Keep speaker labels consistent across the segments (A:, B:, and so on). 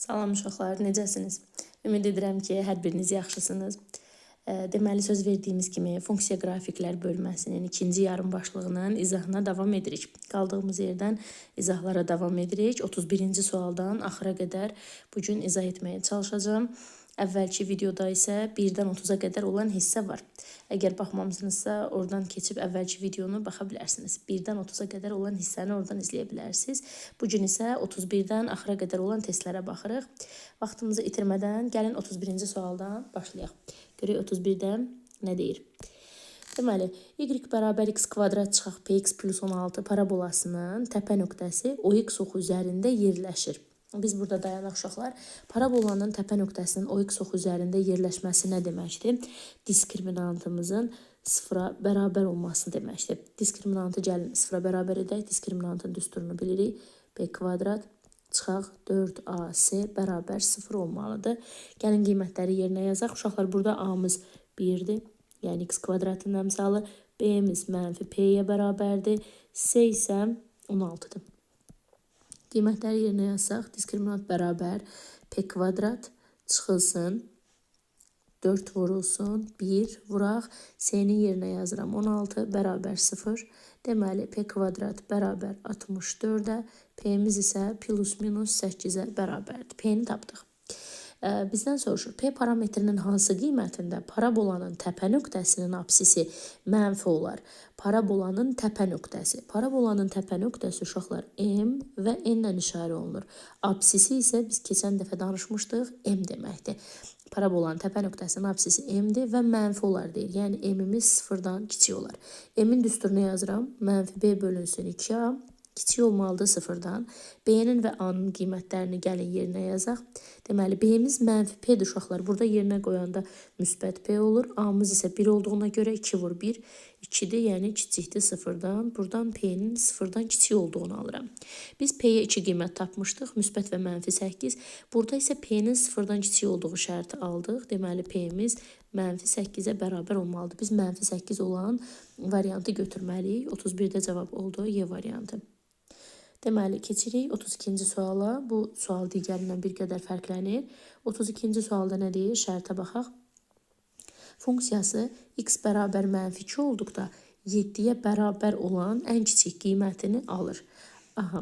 A: Salam uşaqlar, necəsiniz? Ümid edirəm ki, hər biriniz yaxşısınız. Deməli, söz verdiyimiz kimi funksiya qrafiklər bölməsinin ikinci yarım başlığının izahına davam edirik. Qaldığımız yerdən izahlara davam edirik. 31-ci sualdan axıra qədər bugün izah etməyə çalışacağım. Əvvəlki videoda isə 1-dən 30-a qədər olan hissə var. Əgər baxmamısınızsa, oradan keçib əvvəlki videonu baxa bilərsiniz. 1-dən 30-a qədər olan hissəni oradan izləyə bilərsiniz. Bugün isə 31-dən axıra qədər olan testlərə baxırıq. Vaxtımızı itirmədən gəlin 31-ci sualdan başlayaq. Görək 31-dən nə deyir? Deməli, y bərabər x kvadrat çıxaq px plus 16 parabolasının təpə nöqtəsi OX oxu üzərində yerləşir. Biz burada dayanaq uşaqlar. Parabolanın təpə nöqtəsinin OX oxu üzərində yerləşməsi nə deməkdir? Diskriminantımızın sıfıra bərabər olması deməkdir. Diskriminantı gəlin sıfıra bərabər edək. Diskriminantın düsturunu bilirik. B kvadrat çıxaq 4AC bərabər 0 olmalıdır. Gəlin qiymətləri yerinə yazaq. Uşaqlar burada A-mız 1-dir. Yəni x kvadratın əmsalı. B-miz mənfi P-yə bərabərdir. C isə 16-dır. Qiymətləri yerinə yazsaq, diskriminant bərabər P kvadrat çıxılsın, 4 vurulsun, 1 vuraq, C-nin yerinə yazıram 16 bərabər 0. Deməli, P kvadrat bərabər 64-ə, P-miz isə plus minus 8-ə bərabərdir. P-ni tapdıq. Bizdən soruşur, P parametrinin hansı qiymətində parabolanın təpə nöqtəsinin apsisi mənfi olar? Parabolanın təpə nöqtəsi. Parabolanın təpə nöqtəsi uşaqlar M və N-lə işarə olunur. Apsisi isə biz keçən dəfə danışmışdıq, M deməkdir. Parabolanın təpə nöqtəsinin apsisi M-dir və mənfi olar deyir. Yəni M-imiz 0-dan kiçik olar. M-in düsturunu yazıram. Mənfi B bölünsün 2A. Kiçik olmalıdır 0-dan. B-nin və A-nın qiymətlərini gəlin yerinə yazaq. Deməli, B-miz mənfi P-dir uşaqlar. Burada yerinə qoyanda müsbət P olur. A-mız isə 1 olduğuna görə 2 vur 1. 2-dir, yəni kiçikdir 0-dan. Buradan P-nin 0-dan kiçik olduğunu alıram. Biz P-yə 2 qiymət tapmışdıq. Müsbət və mənfi 8. Burada isə P-nin 0-dan kiçik olduğu şərti aldıq. Deməli, P-miz mənfi 8-ə bərabər olmalıdır. Biz mənfi 8 olan variantı götürməliyik. 31-də cavab oldu Y variantı. Deməli, keçirik 32-ci suala. Bu sual digərindən bir qədər fərqlənir. 32-ci sualda nə deyir? Şərtə baxaq. Funksiyası x bərabər mənfi 2 olduqda 7-yə bərabər olan ən kiçik qiymətini alır. Aha,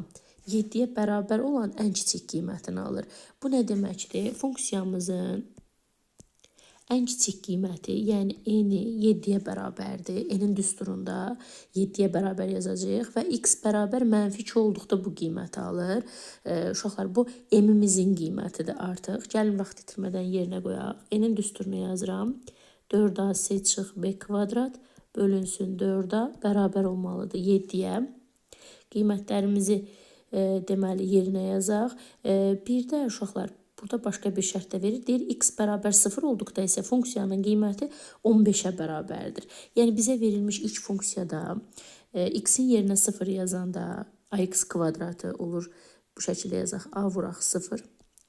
A: 7-yə bərabər olan ən kiçik qiymətini alır. Bu nə deməkdir? Funksiyamızın ən kiçik qiyməti, yəni n-i 7-yə bərabərdir. N-in düsturunda 7-yə bərabər yazacağıq və x bərabər mənfi 2 olduqda bu qiyməti alır. Uşaqlar, bu m-imizin qiymətidir artıq. Gəlin vaxt itirmədən yerinə qoyaq. N-in düsturunu yazıram. 4ac çıx b kvadrat bölünsün 4-a bərabər olmalıdır 7-yə. Qiymətlərimizi deməli yerinə yazaq. Bir də uşaqlar, burada başqa bir şərt də verir. Deyir, x bərabər 0 olduqda isə funksiyanın qiyməti 15-ə bərabərdir. Yəni, bizə verilmiş ilk funksiyada x-in yerinə 0 yazanda ax kvadratı olur. Bu şəkildə yazaq. A vuraq 0,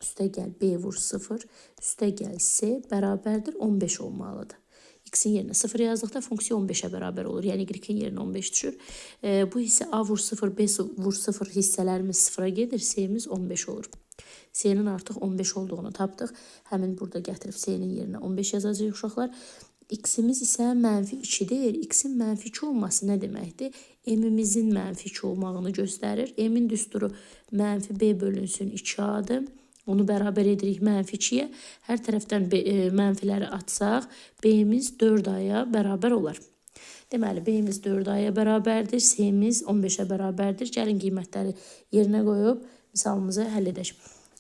A: üstə gəl B vur 0, üstə gəl C bərabərdir 15 olmalıdır. X-in yerinə 0 yazdıqda funksiya 15-ə bərabər olur. Yəni, y-in yerinə 15 düşür. Bu hissə A vur 0, B vur 0 hissələrimiz 0-a gedir. C-miz 15 olur. C-nin artıq 15 olduğunu tapdıq. Həmin burada gətirib C-nin yerinə 15 yazacaq uşaqlar. X-imiz isə mənfi 2-dir. X-in mənfi 2 olması nə deməkdir? M-imizin mənfi 2 olmağını göstərir. M-in düsturu mənfi B bölünsün 2A-dır. Onu bərabər edirik mənfi 2-yə. Hər tərəfdən mənfiləri atsaq, B-miz 4A-ya bərabər olar. Deməli, B-miz 4A-ya bərabərdir. C-miz 15-ə bərabərdir. Gəlin qiymətləri yerinə qoyub misalımızı həll edək.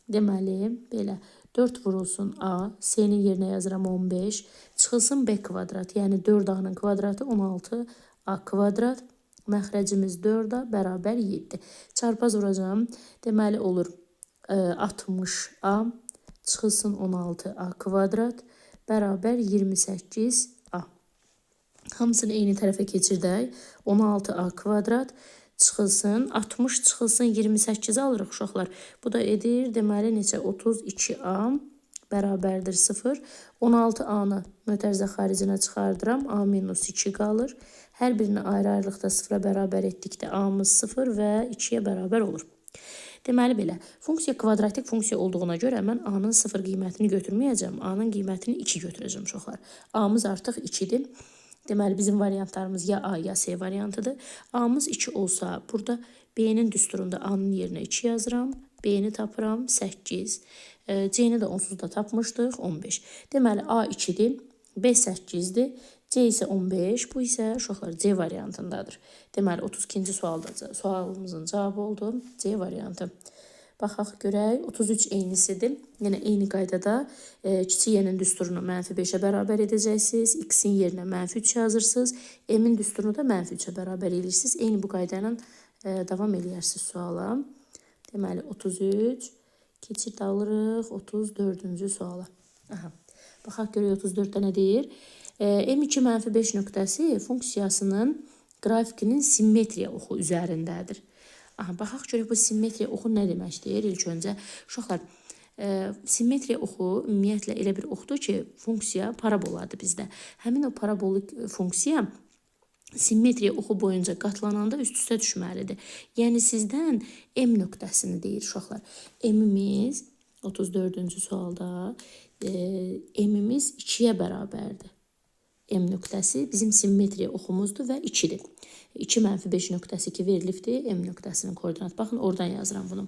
A: Deməli, belə 4 vurulsun A, C-nin yerinə yazıram 15, çıxılsın B kvadrat, yəni 4A-nın kvadratı 16A kvadrat, məxrəcimiz 4A bərabər 7. Çarpaz vuracağım, deməli olur 60A, çıxılsın 16A kvadrat, bərabər 28A. Hamısını eyni tərəfə keçirdək, 16A kvadrat, çıxılsın, 60 çıxılsın 28 alırıq uşaqlar. Bu da edir, deməli neçə? 32A bərabərdir 0. 16A-nı mötərizə xaricinə çıxardıram. A minus 2 qalır. Hər birini ayrı-ayrılıqda 0-a bərabər etdikdə A-mız 0 və 2-yə bərabər olur. Deməli belə, funksiya kvadratik funksiya olduğuna görə mən A-nın 0 qiymətini götürməyəcəm. A-nın qiymətini 2 götürəcəm uşaqlar. A-mız artıq 2-dir. Deməli bizim variantlarımız ya A ya C variantıdır. A-mız 2 olsa, burada B-nin düsturunda A-nın yerinə 2 yazıram. B-ni tapıram 8. C-ni də onsuz da tapmışdıq 15. Deməli A 2-dir, B 8-dir. C isə 15, bu isə uşaqlar C variantındadır. Deməli 32-ci sualımızın cavabı oldu C variantı. Baxaq görək, 33 eynisidir. Yəni eyni qaydada kiçik y-nin düsturunu -5-ə bərabər edəcəksiniz. X-in yerinə -3 yazırsınız. M-in düsturunu da -3-ə bərabər edirsiniz. Eyni bu qayda ilə davam edərsiniz suala. Deməli 33, keçid alırıq 34-cü suala. Aha. Baxaq görək 34-də nə deyir? M2 -5 nöqtəsi funksiyasının qrafikinin simmetriya oxu üzərindədir. Aha, baxaq görək bu simmetriya oxu nə deməkdir? İlk öncə uşaqlar, simmetriya oxu ümumiyyətlə elə bir oxudur ki, funksiya paraboladır bizdə. Həmin o parabolik funksiya simmetriya oxu boyunca qatlananda üst-üstə düşməlidir. Yəni sizdən M nöqtəsini deyir uşaqlar. M-imiz 34-cü sualda M-imiz 2-yə bərabərdir. M nöqtəsi bizim simmetriya oxumuzdur və 2-dir. 2 -5 nöqtəsi ki verilibdir. M nöqtəsinin koordinatı. Baxın, oradan yazıram bunu.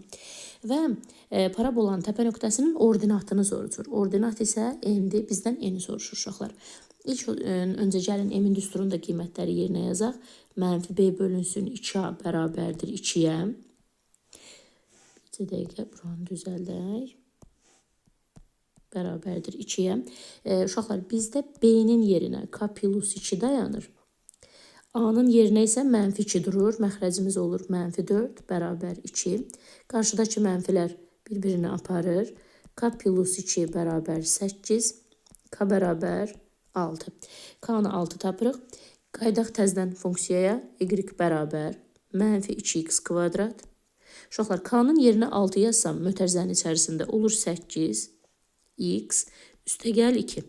A: Və parabolanın təpə nöqtəsinin ordinatını soruşur. Ordinat isə N-dir. Bizdən N-i soruşur uşaqlar. İlk öncə gəlin M-in düsturunda qiymətləri yerinə yazaq. -B bölünsün 2A bərabərdir 2-yə. Bir dəqiqə buranı düzəldək. Bərabərdir 2-yə. Uşaqlar, bizdə B-nin yerinə K plus 2 dayanır. A-nın yerinə isə -2 durur. Məxrəcimiz olur -4 bərabər 2. Qarşıdakı mənfilər bir-birini aparır. K plus 2 bərabər 8. K bərabər 6. K-nı 6 tapırıq. Qaydaq təzdən funksiyaya y bərabər -2x kvadrat. Uşaqlar, K-nın yerinə 6 yazsam mötərizənin içərisində olur 8. X üstəgəl 2.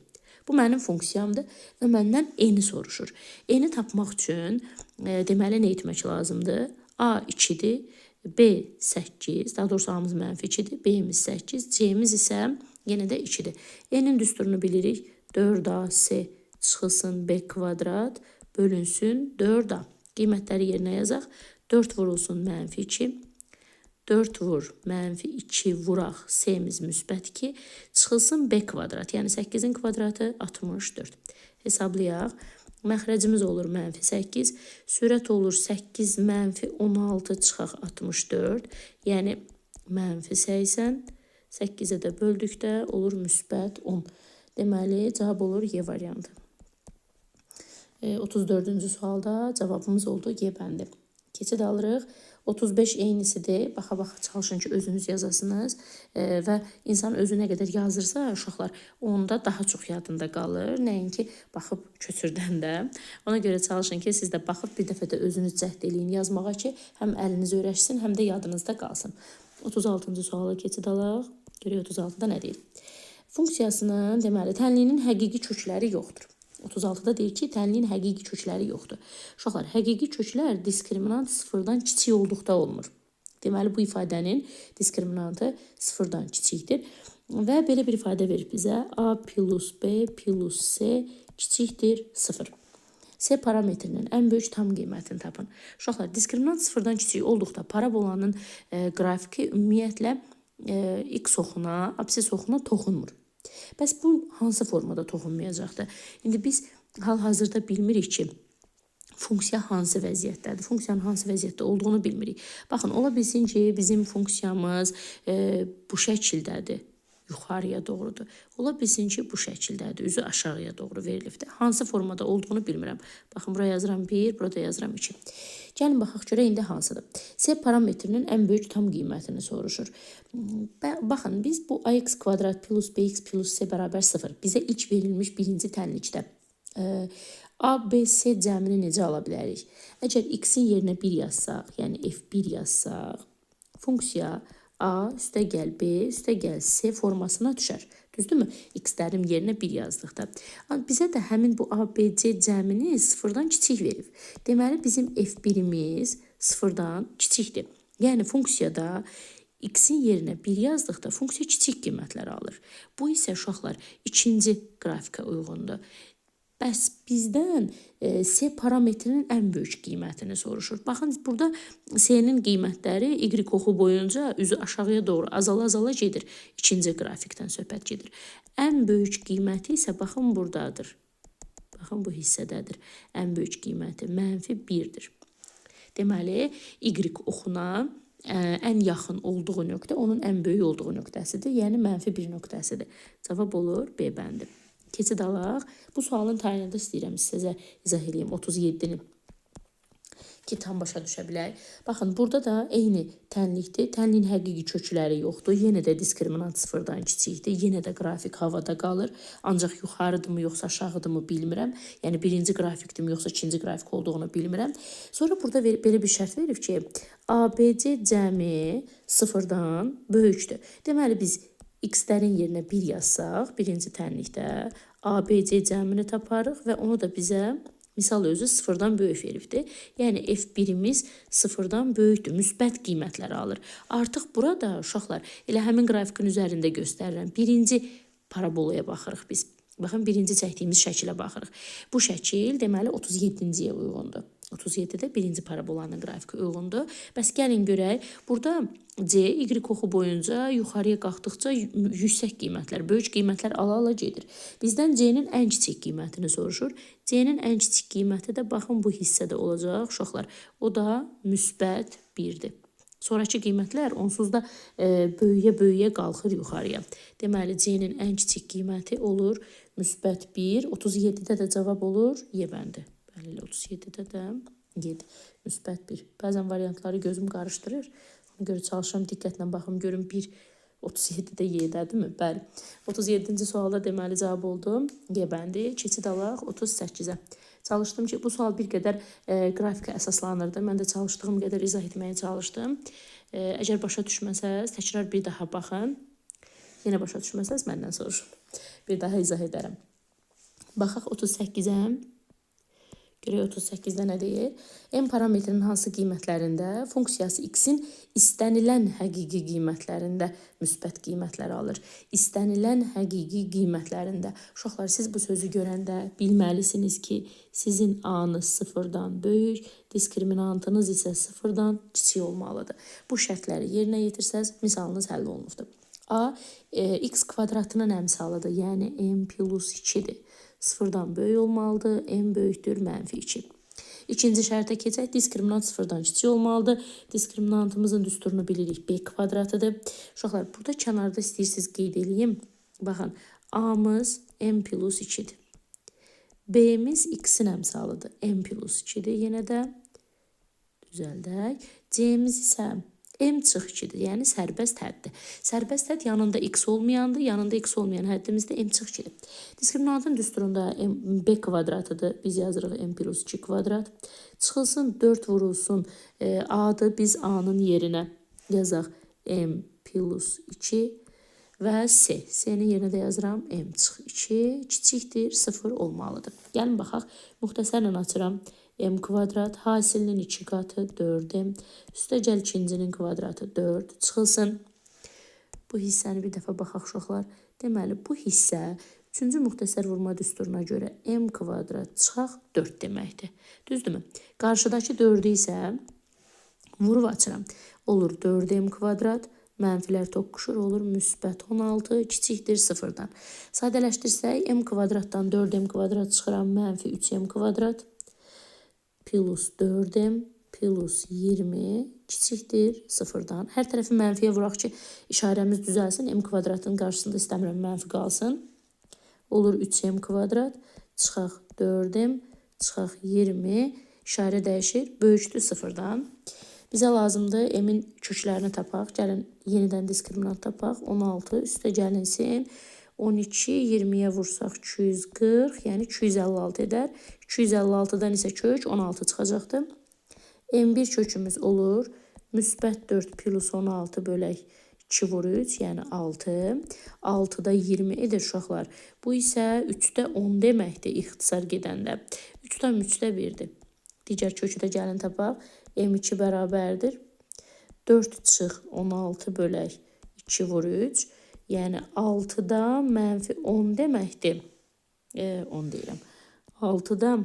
A: Bu mənim funksiyamdır və məndən N-i soruşur. N-i tapmaq üçün deməli nə etmək lazımdır? A 2-dir, B 8, daha doğrusu A-mız -2-dir, B-miz 8, C-miz isə yenə də 2-dir. N-in düsturunu bilirik. 4AC çıxılsın B kvadrat bölünsün 4A. Qiymətləri yerinə yazaq. 4 vurulsun -2. 4 vur, -2 vuraq, C-miz müsbət 2, çıxılsın B kvadrat. Yəni 8-in kvadratı 64. Hesablayaq. Məxrəcimiz olur -8, sürət olur 8 -16 çıxaq 64. Yəni -80, 8-ə də böldükdə olur müsbət 10. Deməli, cavab olur Y variantı. 34-cü sualda cavabımız oldu Y bəndi. Keçid alırıq. 35 eynisidir. Baxa-baxa çalışın ki, özünüz yazasınız. Və insan özü nə qədər yazırsa, uşaqlar, onda daha çox yadında qalır. Nəinki baxıb köçürdəndə. Ona görə çalışın ki, siz də baxıb bir dəfə də özünüz cəhd eləyin yazmağa ki, həm əliniz öyrəşsin, həm də yadınızda qalsın. 36-cı suala keçid alaq. Görək 36-da nə deyir? Funksiyasının, deməli, tənliyinin həqiqi kökləri yoxdur. 36-da deyir ki, tənliyin həqiqi kökləri yoxdur. Uşaqlar, həqiqi köklər diskriminant 0-dan kiçik olduqda olmur. Deməli, bu ifadənin diskriminantı 0-dan kiçikdir. Və belə bir ifadə verir bizə. A plus B plus C kiçikdir 0. C parametrinin ən böyük tam qiymətini tapın. Uşaqlar, diskriminant 0-dan kiçik olduqda parabolanın qrafiki ümumiyyətlə x oxuna, absis oxuna toxunmur. Bəs bu hansı formada toxunmayacaqdır? İndi biz hal-hazırda bilmirik ki, funksiya hansı vəziyyətdədir, funksiyanın hansı vəziyyətdə olduğunu bilmirik. Baxın, ola bilsin ki, bizim funksiyamız bu şəkildədir, yuxarıya doğrudur. Ola bilsin ki, bu şəkildədir, üzü aşağıya doğru verilibdir. Hansı formada olduğunu bilmirəm. Baxın, buraya yazıram 1, burada yazıram 2. Gəlin, baxaq görə indi hansıdır? C parametrinin ən böyük tam qiymətini soruşur. Baxın, biz bu ax kvadrat plus bx plus c bərabər 0. Bizə ilk verilmiş birinci tənlikdə A, B, C cəmini necə ala bilərik? Əgər x-in yerinə 1 yazsaq, yəni f1 yazsaq, funksiya A üstəgəl B üstəgəl C formasına düşər. Düzdürmü? X-lərin yerinə 1 yazdıqda. Bizə də həmin bu A, B, C cəmini 0-dan kiçik verir. Deməli, bizim f1-imiz 0-dan kiçikdir. Yəni, funksiyada x-in yerinə 1 yazdıqda funksiya kiçik qiymətləri alır. Bu isə uşaqlar ikinci qrafikə uyğundur. Bəs bizdən S parametrinin ən böyük qiymətini soruşur. Baxın, burada S-nin qiymətləri y oxu boyunca üzü aşağıya doğru azala gedir. İkinci qrafikdən söhbət gedir. Ən böyük qiyməti isə baxın buradadır. Baxın, bu hissədədir. Ən böyük qiyməti -1-dir. Deməli, y oxuna ən yaxın olduğu nöqtə onun ən böyük olduğu nöqtəsidir. Yəni, -1 nöqtəsidir. Cavab olur B bəndi. Keçid alaq. Bu sualın tayinində istəyirəm sizə izah edeyim 37-ni ki, tam başa düşə bilək. Baxın, burada da eyni tənlikdir. Tənliyin həqiqi kökləri yoxdur. Yenə də diskriminant sıfırdan kiçikdir. Yenə də qrafik havada qalır. Ancaq yuxarıdırmı, yoxsa aşağıdırmı bilmirəm. Yəni, birinci qrafikdirmi, yoxsa ikinci qrafik olduğunu bilmirəm. Sonra burada belə bir şərt verib ki, ABC cəmi sıfırdan böyükdür. Deməli, biz x-lərin yerinə 1 yazsaq, birinci tənlikdə ABC cəmini taparıq və onu da bizə misal özü sıfırdan böyük veribdir. Yəni, F1-imiz sıfırdan böyükdür, müsbət qiymətləri alır. Artıq burada uşaqlar elə həmin qrafikin üzərində göstərirəm. Birinci parabolaya baxırıq biz. Baxın, birinci çəkdiyimiz şəkilə baxırıq. Bu şəkil deməli 37-ciyə uyğundur. 37-də birinci parabolanın qrafiki uyğundur. Bəs gəlin görək, burada C, y oxu boyunca yuxarıya qalxdıqca yüksək qiymətlər, böyük qiymətlər ala gedir. Bizdən C-nin ən kiçik qiymətini soruşur. C-nin ən kiçik qiyməti də baxın bu hissədə olacaq uşaqlar. O da müsbət 1-dir. Sonraki qiymətlər onsuz da böyüyə qalxır yuxarıya. Deməli, C-nin ən kiçik qiyməti olur müsbət 1. 37-də də cavab olur Y bəndi. Bəli, 37-də də 7, müsbət 1. Bəzən variantları gözüm qarışdırır. Ona görə çalışıram, diqqətlə baxım, görüm 1, 37-də Y-dədirmi? Bəli. 37-ci sualda deməli cavab oldu Y bəndi. Keçid alaq 38-ə. Çalışdım ki, bu sual bir qədər qrafikə əsaslanırdı. Mən də çalışdığım qədər izah etməyə çalışdım. Əgər başa düşməsəz, təkrar bir daha baxın. Yenə başa düşməsəz, məndən soruşun. Bir daha izah edərəm. Baxaq 38-ə. Görək 38-də nə deyir? M parametrinin hansı qiymətlərində funksiyası x-in istənilən həqiqi qiymətlərində müsbət qiymətlər alır. İstənilən həqiqi qiymətlərində. Uşaqlar, siz bu sözü görəndə bilməlisiniz ki, sizin A-nız sıfırdan böyük, diskriminantınız isə sıfırdan kiçik olmalıdır. Bu şərtləri yerinə yetirsəz, misalınız həll olunubdur. A, x kvadratının əmsalıdır, yəni m plus 2-dir. Sıfırdan böyük olmalıdır, m böyükdür, -2. İkinci şərtə keçək, diskriminant sıfırdan kiçik olmalıdır. Diskriminantımızın düsturunu bilirik, b kvadratıdır. Uşaqlar, burada kənarda istəyirsiniz qeyd edeyim. Baxın, a-mız m plus 2-dir. b-miz x-in əmsalıdır, m plus 2-dir. Yenə də düzəldək. c-miz isə m çıx 2-dir, yəni sərbəst həddir. Sərbəst hədd yanında x olmayandır, yanında x olmayan həddimizdə m çıx 2-dir. Diskriminantın düsturunda b kvadratıdır, biz yazırıq m plus 2 kvadrat. Çıxılsın 4 vurulsun a-dır, biz a-nın yerinə yazaq m plus 2 və c. C-nin yerinə də yazıram m çıx 2 kiçikdir, 0 olmalıdır. Gəlin baxaq, müxtəsərlə açıram. M kvadrat, hasilinin 2 qatı 4m, üstə gəl ikincinin kvadratı 4, çıxılsın. Bu hissəni bir dəfə baxaq uşaqlar. Deməli, bu hissə 3-cü müxtəsər vurma düsturuna görə m kvadrat çıxaq 4 deməkdir. Düzdürmü? Qarşıdakı 4-ü isə vurub açıram. Olur 4m kvadrat, mənfilər toqquşur, olur müsbət 16, kiçikdir 0-dan. Sadələşdirsək, m kvadratdan 4m kvadrat çıxıram, -3m kvadrat. Plus 4m plus 20 kiçikdir 0-dan. Hər tərəfi mənfiyə vuraq ki, işarəmiz düzəlsin. M kvadratın qarşısında istəmirəm mənfi qalsın. Olur 3m kvadrat, çıxaq 4m, çıxaq 20, işarə dəyişir, böyükdür 0-dan. Bizə lazımdır m-in köklərini tapaq. Gəlin, yenidən diskriminant tapaq. 16, üstə gəlinsin. 12, 20-yə vursaq 240, yəni 256 edər. 256-dan isə kök 16 çıxacaqdır. M1 kökümüz olur. Müsbət 4 plus 16 bölək 2 vur 3, yəni 6. 6-da 20 edir uşaqlar. Bu isə 3-də 10 deməkdir ixtisar gedəndə. 3-də 3-də 1-dir. Digər kökü də gəlin tapaq. M2 bərabərdir. 4 çıx 16 bölək 2 vur 3. Yəni 6-da mənfi 10 deməkdir. 10 deyirəm. 6-da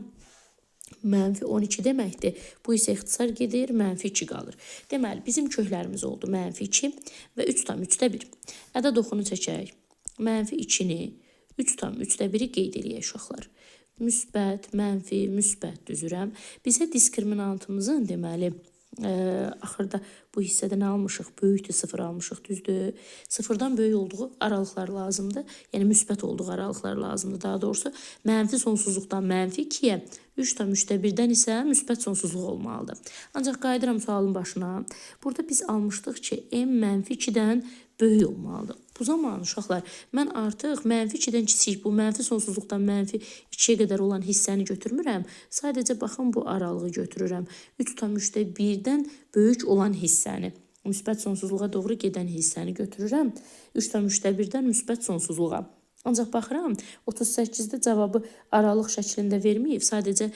A: mənfi 12 deməkdir. Bu isə ixtisar gedir, mənfi 2 qalır. Deməli, bizim köklərimiz oldu mənfi 2 və 3/3-1. Ədəd oxunu çəkək. Mənfi 2-ni, 3/3-1-i qeyd eləyək uşaqlar. Müsbət, mənfi, müsbət düzürəm. Bizə diskriminantımızın deməli, axırda bu hissədə nə almışıq? Böyükdür 0 almışıq, düzdür? 0-dan böyük olduğu aralıqlar lazımdır. Yəni müsbət olduğu aralıqlar lazımdır. Daha doğrusu mənfi sonsuzluqdan mənfi 2-yə, 3/1-dən isə müsbət sonsuzluq olmalıdır. Ancaq qayıdıram sualın başına. Burada biz almışdıq ki, m mənfi 2-dən böyük olmalıdır. Bu zaman uşaqlar, mən artıq mənfi 2-dən kiçik, bu mənfi sonsuzluqdan mənfi 2-yə qədər olan hissəni götürmürəm. Sadəcə baxın bu aralığı götürürəm. 3/1-dən böyük olan hissəni, müsbət sonsuzluğa doğru gedən hissəni götürürəm. 3/1-dən müsbət sonsuzluğa. Ancaq baxıram, 38-də cavabı aralıq şəklində verməyib, sadəcə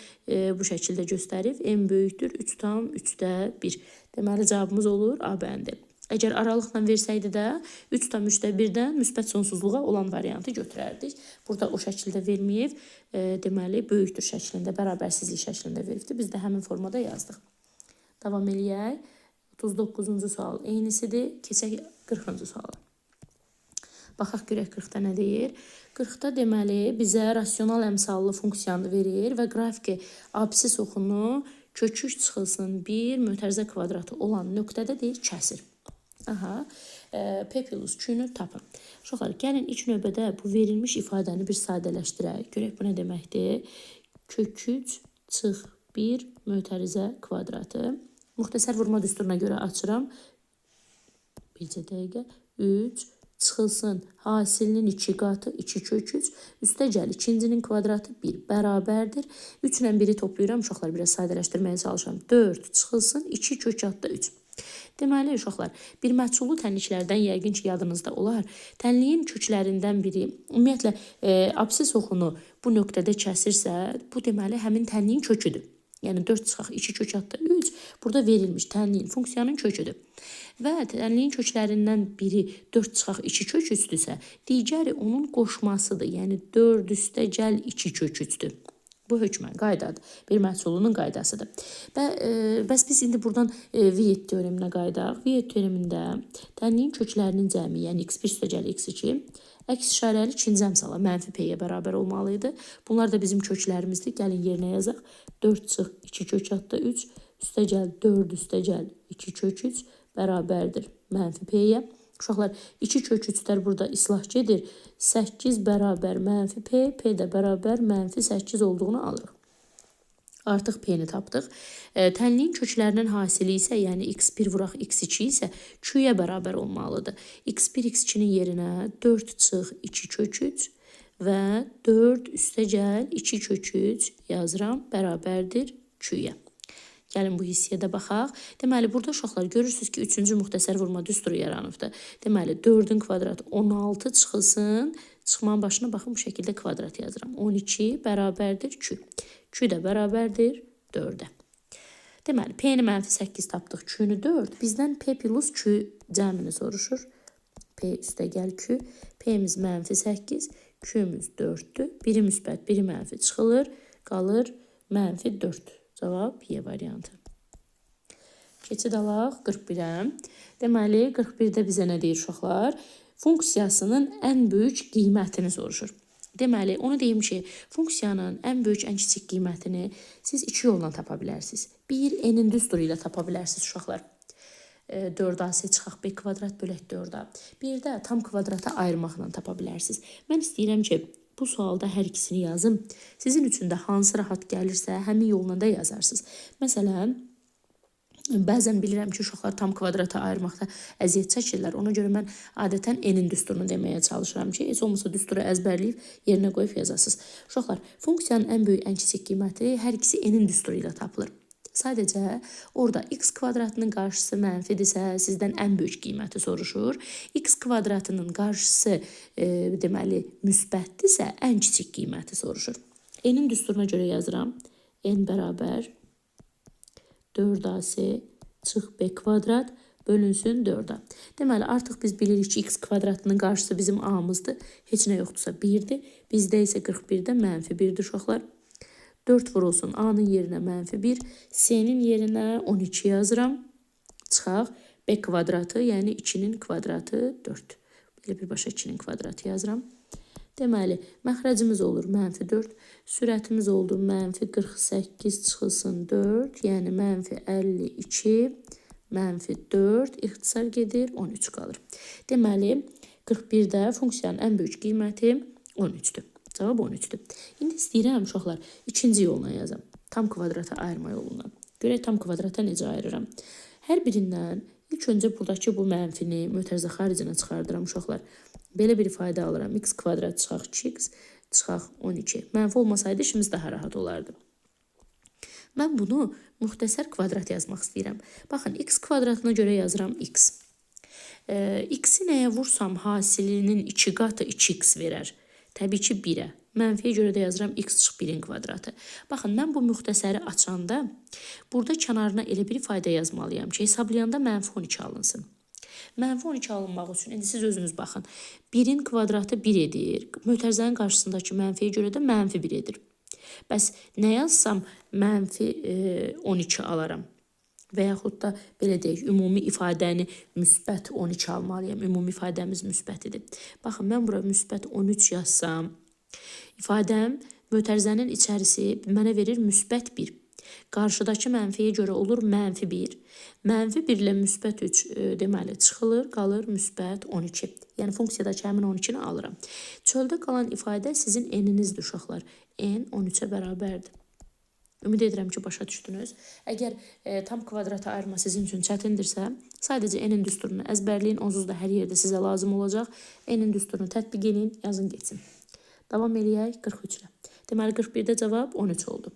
A: bu şəkildə göstərib. M böyükdür 3/1. Deməli, cavabımız olur A bəndi. Əgər aralıqla versəydi də 3/1-dən müsbət sonsuzluğa olan variantı götürərdik. Burada o şəkildə verməyib, deməli, böyükdür şəklində, bərabərsizlik şəklində veribdir. Biz də həmin formada yazdıq. Davam eləyək. 39-cu sual eynisidir. Keçək 40-cı suala. Baxaq görək 40-da nə deyir? 40-da deməli bizə rasional əmsallı funksiyanı verir və qrafiki absis oxunu köküç çıxılsın 1 mötərizə kvadratı olan nöqtədə deyir kəsir. Aha, P plus Q-nü tapın. Uşaqlar, gəlin ilk növbədə bu verilmiş ifadəni bir sadələşdirək. Görək bu nə deməkdir? Köküç çıx 1 mötərizə kvadratı. Müxtəsər vurma düsturuna görə açıram. Bircə dəqiqə. 3 çıxılsın hasilinin 2 qatı 2 köküç. Üstə gəl ikincinin kvadratı 1 bərabərdir. 3 ilə 1-i toplayıram. Uşaqlar, biraz sadələşdirməyə çalışıram. 4 çıxılsın 2 kök altda 3. Deməli, uşaqlar, bir məchullu tənliklərdən yəqin ki, yadınızda olar. Tənliyin köklərindən biri, ümumiyyətlə, absis oxunu bu nöqtədə kəsirsə, bu deməli həmin tənliyin köküdür. Yəni 4 çıxaq 2 kök altda 3 burada verilmiş tənliyin funksiyanın köküdür. Və tənliyin köklərindən biri 4 çıxaq 2 kök 3-dürsə, digəri onun qoşmasıdır. Yəni 4 üstə gəl 2 kök 3-dür. Bu hökmən qaydadır. Bir məhsulunun qaydasıdır. Bəs biz indi buradan Viet teoreminə qaydaq. Viet teoremində tənliyin köklərinin cəmi, yəni x1 üstə gəl x2, əks işarəli ikinci əmsala mənfi p-yə bərabər olmalıydı. Bunlar da bizim köklərimizdir. Gəlin yerinə yazaq. 4 çıx 2 kök altda 3, üstə gəl 4 üstə gəl 2 kök 3 bərabərdir mənfi p-yə. Uşaqlar, 2 kök 3-lər burada islah gedir. 8 bərabər mənfi p, p də bərabər mənfi 8 olduğunu alırıq. Artıq p-ni tapdıq. Tənliyin köklərinin hasili isə, yəni x1 vuraq x2 isə q-yə bərabər olmalıdır. x1, x2-nin yerinə 4 çıx 2 kök 3 və 4 üstə gəl 2 kök 3 yazıram, bərabərdir q-yə. Gəlin bu hissəyə də baxaq. Deməli, burada uşaqlar görürsünüz ki, 3-cü müxtəsər vurma düsturu yaranıbdır. Deməli, 4-ün kvadratı 16 çıxılsın. Çıxmanın başına baxın, bu şəkildə kvadrat yazıram. 12 bərabərdir Q. Q də bərabərdir 4-ə. Deməli, P-ni mənfi 8 tapdıq, Q-nü 4. Bizdən P plus Q cəmini soruşur. P üstə gəl Q. P-miz mənfi 8, Q-müz 4-dür. Biri müsbət, biri mənfi çıxılır. Qalır mənfi 4. Cavab Y variantı. Keçid alaq 41-ə. Deməli, 41-də bizə nə deyir uşaqlar? Funksiyasının ən böyük qiymətini soruşur. Deməli, onu deyim ki, funksiyanın ən böyük, ən kiçik qiymətini siz 2 yolla tapa bilərsiniz. Bir, n-in düsturu ilə tapa bilərsiniz uşaqlar. 4ac çıxaq b kvadrat bölək 4a. Bir də tam kvadrata ayırmaqla tapa bilərsiniz. Mən istəyirəm ki, bu sualda hər ikisini yazım. Sizin üçün də hansı rahat gəlirsə, həmin yolla da yazarsınız. Məsələn, bəzən bilirəm ki, uşaqlar tam kvadrata ayırmaqda əziyyət çəkirlər. Ona görə mən adətən n-in düsturunu deməyə çalışıram ki, heç olmasa düsturu əzbərləyib yerinə qoyub yazasınız. Uşaqlar, funksiyanın ən böyük, ən kiçik qiyməti hər ikisi n-in düsturu ilə tapılır. Sadəcə orada x kvadratının qarşısı mənfidirsə, sizdən ən böyük qiyməti soruşur. X kvadratının qarşısı deməli müsbətdirsə, ən kiçik qiyməti soruşur. N-in düsturuna görə yazıram. N bərabər 4ac çıx b kvadrat bölünsün 4-ə. Deməli, artıq biz bilirik ki, x kvadratının qarşısı bizim a-mızdır. Heç nə yoxdursa 1-dir. Bizdə isə 41-də -1-dir uşaqlar. 4 vurulsun a-nın yerinə -1, c-nin yerinə 12 yazıram. Çıxaq. B kvadratı, yəni 2-nin kvadratı 4. Belə birbaşa 2-nin kvadratı yazıram. Deməli, məxrəcimiz olur -4, sürətimiz oldu -48 çıxılsın 4, yəni -52, -4, ixtisar gedir, 13 qalır. Deməli, 41-də funksiyanın ən böyük qiyməti 13-dür. Cavab 13-dür. İndi istəyirəm, uşaqlar, ikinci yolla yazam. Tam kvadrata ayırma yolundan. Görək tam kvadrata necə ayırıram. Hər birindən ilk öncə buradakı bu mənfini mötərizə xaricinə çıxardıram, uşaqlar. Belə bir ifadə alıram. X kvadrat çıxaq 2x, çıxaq 12. Mənfi olmasaydı işimiz daha rahat olardı. Mən bunu müxtəsər kvadrat yazmaq istəyirəm. Baxın, x kvadratına görə yazıram x. X-i nəyə vursam hasilinin 2 qatı 2x verər. Təbii ki 1-ə. Mənfiyə görə də yazıram x çıxıb 1-in kvadratı. Baxın, mən bu müxtəsəri açanda burada kənarına elə bir ifadə yazmalıyam ki, hesablayanda -12 alınsın. -12 alınmaq üçün, indi siz özünüz baxın. 1-in kvadratı 1 edir. Mötərizənin qarşısındakı mənfiyə görə də -1 edir. Bəs nə yazsam -12 alaram? Və yaxud da belə deyək, ümumi ifadəni müsbət 12 almalıyam. Ümumi ifadəmiz müsbətidir. Baxın, mən bura müsbət 13 yazsam, ifadəm mötərizənin içərisi mənə verir müsbət 1. Qarşıdakı mənfiyə görə olur -1. -1 ilə müsbət 3 deməli çıxılır, qalır müsbət 12. Yəni funksiyadakı həmin 12-ni alıram. Çöldə qalan ifadə sizin n-inizdir uşaqlar. N 13-ə bərabərdir. Ümid edirəm ki, başa düşdünüz. Əgər tam kvadrata ayırma sizin üçün çətindirsə, sadəcə n-in düsturunu əzbərləyin, onsuz da hər yerdə sizə lazım olacaq. N-in düsturunu tətbiq edin, yazın getsin. Davam eləyək 43 ilə. Deməli, 41-də cavab 13 oldu.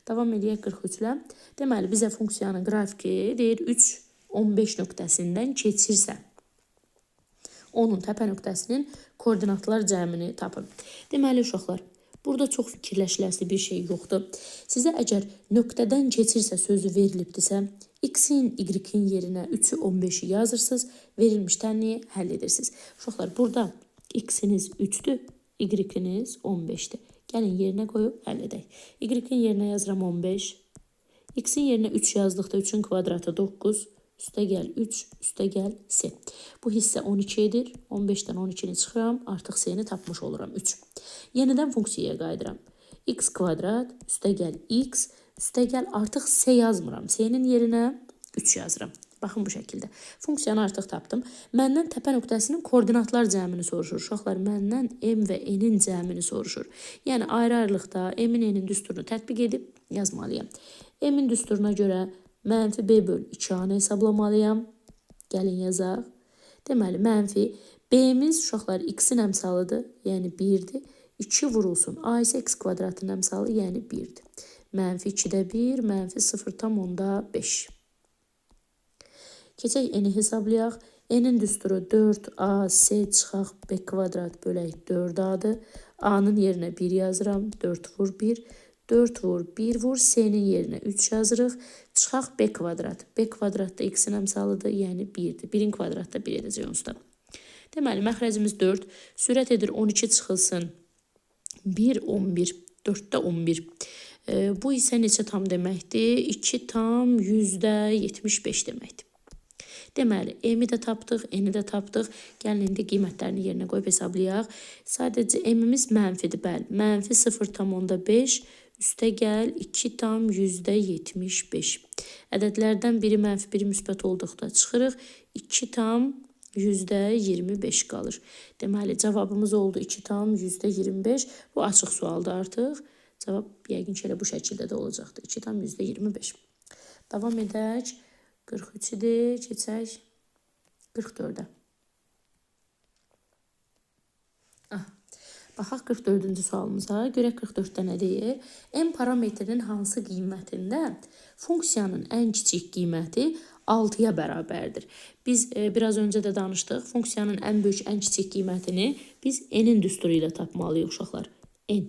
A: Davam eləyək 43 ilə. Deməli, bizə funksiyanın qrafiki deyir 3, 15 nöqtəsindən keçirsə, onun təpə nöqtəsinin koordinatlar cəmini tapın. Deməli, uşaqlar, burada çox fikirləşiləsi bir şey yoxdur. Sizə əgər nöqtədən keçirsə sözü verilibdirsə, x-in, y-in yerinə 3-ü, 15-i yazırsınız, verilmiş tənliyi həll edirsiniz. Uşaqlar, burada x-iniz 3-dür, y-iniz 15-dir. Gəlin yerinə qoyub həll edək. Y-in yerinə yazıram 15. X-in yerinə 3 yazdıqda 3-ün kvadratı 9. Üstə gəl 3, üstə gəl c. Bu hissə 12 edir. 15-dən 12-ni çıxıram. Artıq c-ni tapmış oluram 3. Yenidən funksiyaya qayıdıram. X kvadrat, üstə gəl x, üstə gəl artıq c yazmıram. C-nin yerinə 3 yazıram. Baxın bu şəkildə. Funksiyanı artıq tapdım. Məndən təpə nöqtəsinin koordinatlar cəmini soruşur. Uşaqlar, məndən m və n-in cəmini soruşur. Yəni, ayrı-ayrılıqda m-in, n-in düsturunu tətbiq edib yazmalıyam. M-in düsturuna görə -b/2a-nı hesablamalıyam. Gəlin yazaq. Deməli, mənfi b-miz uşaqlar x-in əmsalıdır, yəni 1-dir. 2 vurulsun. A isə x kvadratının əmsalı, yəni 1-dir. -2-də 1, -0,5. Keçək n-i hesablayaq. N-in düsturu 4a, c çıxaq b kvadrat bölək 4a-dır. A-nın yerinə 1 yazıram. 4 vur 1. 4 vur 1 vur. C-nin yerinə 3 yazırıq. Çıxaq b kvadrat. B kvadrat da x-in əmsalıdır, yəni 1-dir. 1-in kvadratda 1 edəcək onsuz da. Deməli, məxrəcimiz 4. Sürət edir 12 çıxılsın. 1, 11. 4-də 11. Bu isə neçə tam deməkdir? 2 tam %75 deməkdir. Deməli, m-i də tapdıq, n-i də tapdıq. Gəlin, indi qiymətlərini yerinə qoyub hesablayaq. Sadəcə m-imiz mənfidir, bəli. -0,5, üstə gəl 2 tam %75. Ədədlərdən biri mənfi, biri müsbət olduqda çıxırıq. 2 tam %25 qalır. Deməli, cavabımız oldu 2 tam %25. Bu açıq sualdır artıq. Cavab yəqin ki, elə bu şəkildə də olacaqdır. 2 tam %25. Davam edək. 43 idi, keçək 44-ə. Baxaq 44-cü sualımıza. Görək 44-də nə deyir? M parametrinin hansı qiymətində funksiyanın ən kiçik qiyməti 6-ya bərabərdir. Biz biraz öncə də danışdıq. Funksiyanın ən böyük, ən kiçik qiymətini biz n-in düsturu ilə tapmalıyıq uşaqlar. N.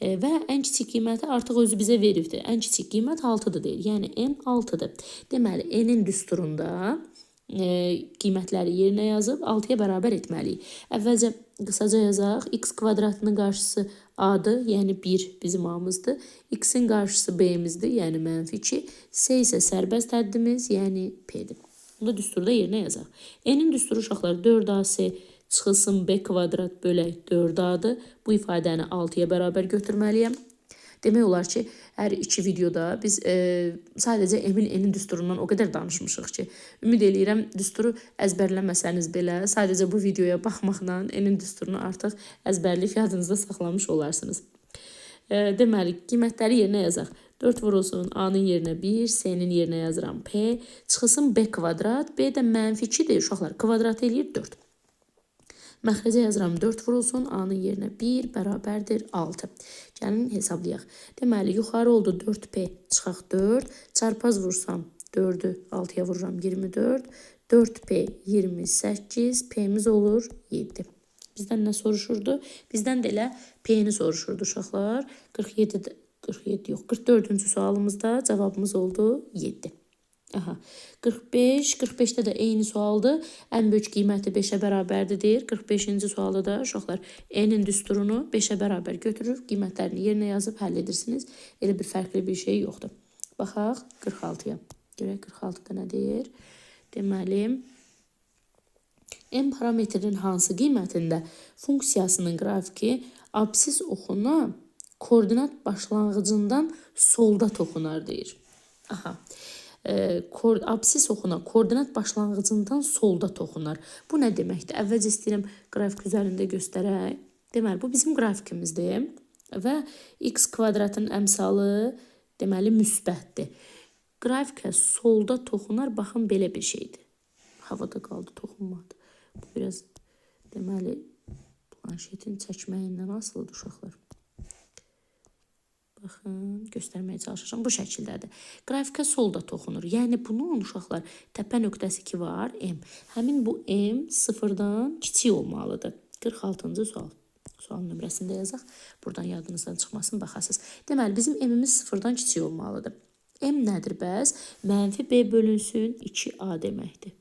A: Və ən kiçik qiyməti artıq özü bizə veribdir. Ən kiçik qiymət 6-dır deyir. Yəni n 6-dır. Deməli, n-in düsturunda qiymətləri yerinə yazıb 6-ya bərabər etməliyik. Əvvəlcə qısaca yazaq. X kvadratının qarşısı A-dır, yəni 1 bizim A-mızdır. X-in qarşısı B-mizdir, yəni -2. S isə sərbəst həddimiz, yəni P-dir. Bunu düsturda yerinə yazaq. N-in düsturu uşaqlar 4AC çıxılsın B kvadrat bölək 4A-dır. Bu ifadəni 6-ya bərabər götürməliyəm. Demək olar ki, hər iki videoda biz sadəcə M-in N-in düsturundan o qədər danışmışıq ki, ümid eləyirəm düsturu əzbərləməsəniz belə, sadəcə bu videoya baxmaqla N-in düsturunu artıq əzbərləyib yadınızda saxlamış olarsınız. Deməli, qiymətləri yerinə yazaq. 4 vurulsun A-nın yerinə 1, S-nin yerinə yazıram P, çıxılsın B kvadrat, B də -2-dir, uşaqlar, kvadrat eləyir 4. Məxrəcə yazıram 4 vurulsun, A-nın yerinə 1 bərabərdir 6. Gəlin hesablayaq. Deməli, yuxarı oldu 4P çıxaq 4. Çarpaz vursam 4-ü 6-ya vururam 24. 4P 28, P'miz olur 7. Bizdən nə soruşurdu? Bizdən də elə P-ni soruşurdu uşaqlar. 47 yox, 44-cü sualımızda cavabımız oldu 7. Aha, 45, 45-də də eyni sualdır. Ən böyük qiyməti 5-ə bərabərdir. 45-ci sualda da uşaqlar N-in düsturunu 5-ə bərabər götürür. Qiymətlərini yerinə yazıb həll edirsiniz. Elə bir fərqli bir şey yoxdur. Baxaq 46-ya. Görək 46-da nə deyir? Deməli, M parametrinin hansı qiymətində funksiyasının qrafiki absis oxuna koordinat başlanğıcından solda toxunar deyir. Aha. Absis oxuna koordinat başlanğıcından solda toxunar. Bu nə deməkdir? Əvvəlcə istəyirəm qrafik üzərində göstərək. Deməli, bu bizim qrafikimizdir və x kvadratın əmsalı deməli müsbətdir. Qrafikə solda toxunar, baxın belə bir şeydir. Havada qaldı, toxunmadı. Bu biraz deməli planşetin çəkməyindən asılıdır uşaqlar. Baxın, göstərməyə çalışacağım. Bu şəkildədir. Qrafikə solda toxunur. Yəni, bunun uşaqlar təpə nöqtəsi ki var, M. Həmin bu M sıfırdan kiçik olmalıdır. 46-cı sual. Sual nömrəsində yazaq. Buradan yadınızdan çıxmasın, baxasınız. Deməli, bizim M-imiz sıfırdan kiçik olmalıdır. M nədir bəs? Mənfi B bölünsün 2A deməkdir.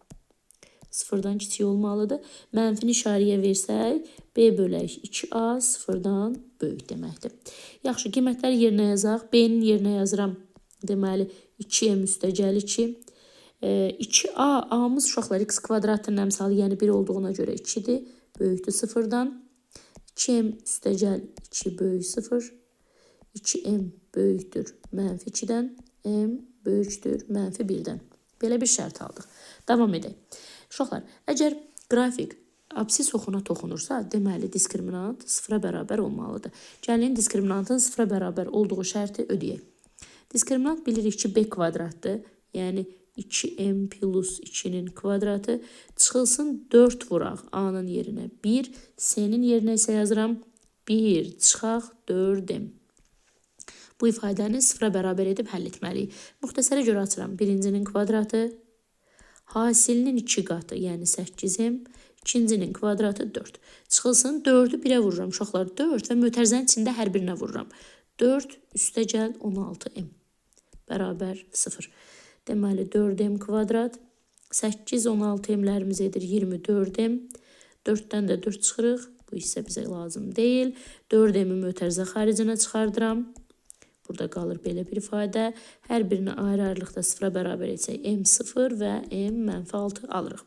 A: Sıfırdan kiçik olmalıdır. Mənfini işarəyə versək, B bölək 2A sıfırdan böyük deməkdir. Yaxşı, qiymətləri yerinə yazaq. B-nin yerinə yazıram. Deməli, 2M üstəgəl 2. 2A, A-mız uşaqlar x kvadratının əmsalı, yəni 1 olduğuna görə 2-dir. Böyükdür sıfırdan. 2M üstəgəl 2 böyük 0. 2M böyükdür mənfi 2-dən. M böyükdür mənfi 1-dən. Belə bir şərt aldıq. Davam edək. Uşaqlar, əgər qrafik absis oxuna toxunursa, deməli diskriminant 0-a bərabər olmalıdır. Gəlin diskriminantın 0-a bərabər olduğu şərti ödəyək. Diskriminant bilirik ki, B kvadratdır. Yəni 2M plus 2-nin kvadratı çıxılsın 4 vuraq. A-nın yerinə 1, S-nin yerinə isə yazıram 1 çıxaq 4M. Bu ifadəni 0-a bərabər edib həll etməliyik. Müxtəsərə görə açıram. Birincinin kvadratı, hasilinin 2 qatı, yəni 8M, ikincinin kvadratı 4. Çıxılsın 4-ü 1-ə vururam. Uşaqlar 4 və mötərizənin içində hər birinə vururam. 4 üstəgəl 16M bərabər 0. Deməli 4M kvadrat, 8 16M'lərimiz edir 24M. 4-dən də 4 çıxırıq. Bu isə bizə lazım deyil. 4M-i mötərizə xaricinə çıxardıram. Burada qalır belə bir ifadə. Hər birini ayrı-ayrılıqda 0-a bərabər etsək M0 və M-6 alırıq.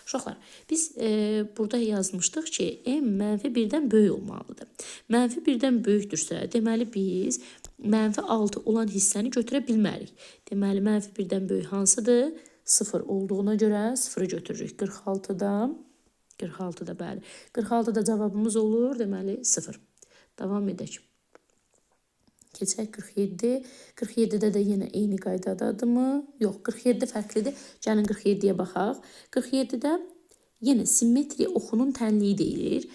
A: Uşaqlar, biz burada yazmışdıq ki, M -1-dən böyük olmalıdır. -1-dən böyükdürsə, deməli biz -6 olan hissəni götürə bilmərik. Deməli, -1-dən böyük hansıdır? 0 olduğuna görə 0-ı götürürük. 46-da bəli. 46-da cavabımız olur, deməli 0. Davam edək. Keçək 47. 47-də də yenə eyni qaydadadırmı? Yox, 47 fərqlidir. Gəlin 47-yə baxaq. 47-də yenə simmetriya oxunun tənliyi deyilir.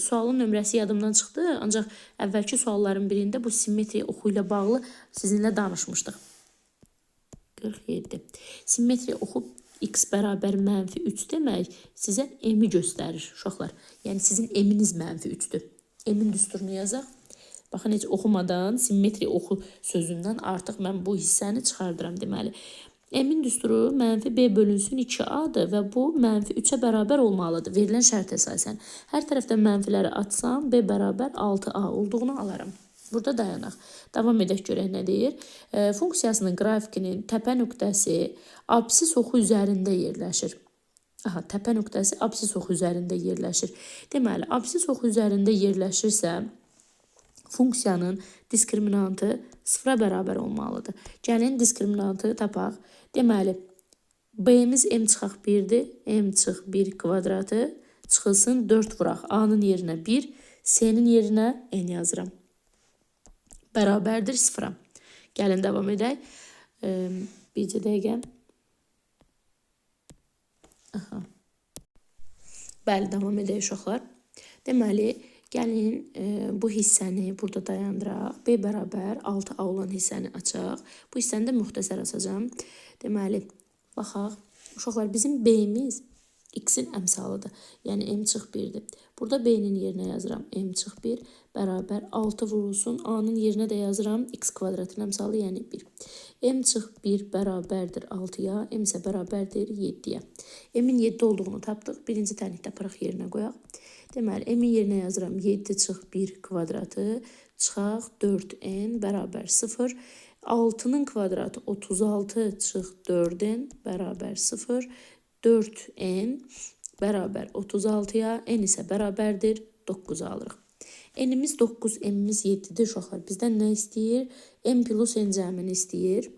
A: Sualın nömrəsi yadımdan çıxdı. Ancaq əvvəlki sualların birində bu simmetriya oxu ilə bağlı sizinlə danışmışdıq. 47. Simmetriya oxu x bərabər -3 demək sizə M-i göstərir uşaqlar. Yəni sizin M-iniz -3-dür. M-in düsturunu yazaq. Baxın, heç oxumadan simmetriya oxu sözündən artıq mən bu hissəni çıxardıram. Deməli, M-in düsturu mənfi B bölünsün 2A-dır və bu mənfi 3-ə bərabər olmalıdır. Verilən şərt əsasən. Hər tərəfdən mənfiləri atsam B bərabər 6A olduğunu alaram. Burada dayanaq. Davam edək görək nə deyir. Funksiyasının qrafikinin təpə nöqtəsi absis oxu üzərində yerləşir. Təpə nöqtəsi absis oxu üzərində yerləşir. Deməli, absis oxu üzərində yerləşirsə, funksiyanın diskriminantı 0-a bərabər olmalıdır. Gəlin diskriminantı tapaq. Deməli, B-miz M çıxaq 1-dir. M çıx 1 kvadratı çıxılsın 4 vuraq. A-nın yerinə 1, C-nin yerinə N yazıram. Bərabərdir 0-a. Gəlin davam edək. Bircə dəqiqə. Bəli, davam edək uşaqlar. Deməli, gəlin bu hissəni burada dayandıraq. B bərabər 6A olan hissəni açaq. Bu hissəni də müxtəsər açacağım. Deməli, baxaq. Uşaqlar, bizim B-miz X-in əmsalıdır. Yəni, M çıx 1-dir. Burada B-nin yerinə yazıram. M çıx 1 bərabər 6 vurulsun. A-nın yerinə də yazıram. X kvadratın əmsalı, yəni 1. M çıx 1 bərabərdir 6-ya. M isə bərabərdir 7-yə. M-in 7 olduğunu tapdıq. Birinci tənlikdə pıraq yerinə qoyaq. Deməli, M-in yerinə yazıram. 7 çıx 1 kvadratı çıxaq 4N bərabər 0. 6-nın kvadratı 36 çıx 4N bərabər 0. 4N bərabər 36-ya, N isə bərabərdir 9 alırıq. N-imiz 9, M-imiz 7-dir uşaqlar. Bizdən nə istəyir? M plus N cəmini istəyir.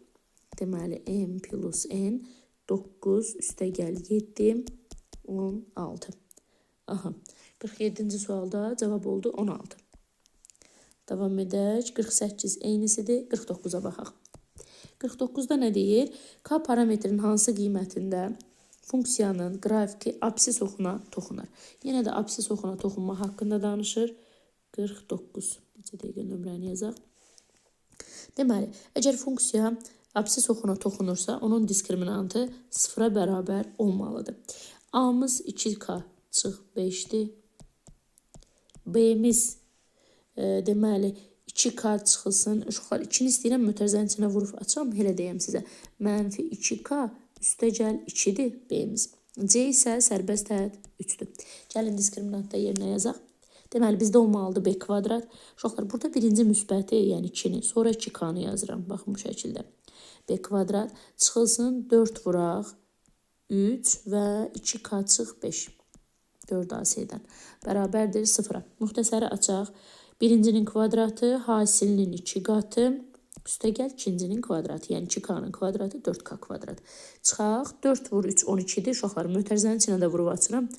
A: Deməli, M plus N 9 üstə gəl 7, 16. 47-ci sualda cavab oldu 16. Davam edək. 48 eynisidir. 49-a baxaq. 49-da nə deyir? K parametrinin hansı qiymətində funksiyanın qrafiki absis oxuna toxunar? Yenə də absis oxuna toxunma haqqında danışır. 49. Necə dəqiqə nömrəni yazaq. Deməli, əgər funksiya absis oxuna toxunursa, onun diskriminantı 0-a bərabər olmalıdır. A-mız 2K çıx 5-dir. B-miz deməli 2K çıxılsın. Uşaqlar, 2-ni istəyirəm mötərizənin içinə vurub açam. Elə deyəm sizə. Mənfi 2K üstə gəl 2-dir B-miz. C isə sərbəst əhəd 3-dür. Gəlin diskriminantda yerinə yazaq. Deməli, bizdə olmalıdır B kvadrat. Uşaqlar, burada birinci müsbəti, yəni 2-ni, sonra 2K-nı yazıram. Baxın bu şəkildə. B kvadrat çıxılsın 4 vuraq 3 və 2K çıx 5. 4AC-dən bərabərdir 0-a. Müxtəsəri açaq. Birincinin kvadratı hasilinin 2 qatı üstə gəl ikincinin kvadratı. Yəni 2K-nın kvadratı 4K kvadrat. Çıxaq. 4 vur 3 12-dir. Uşaqlar, mötərizənin içinə də vurub açıram.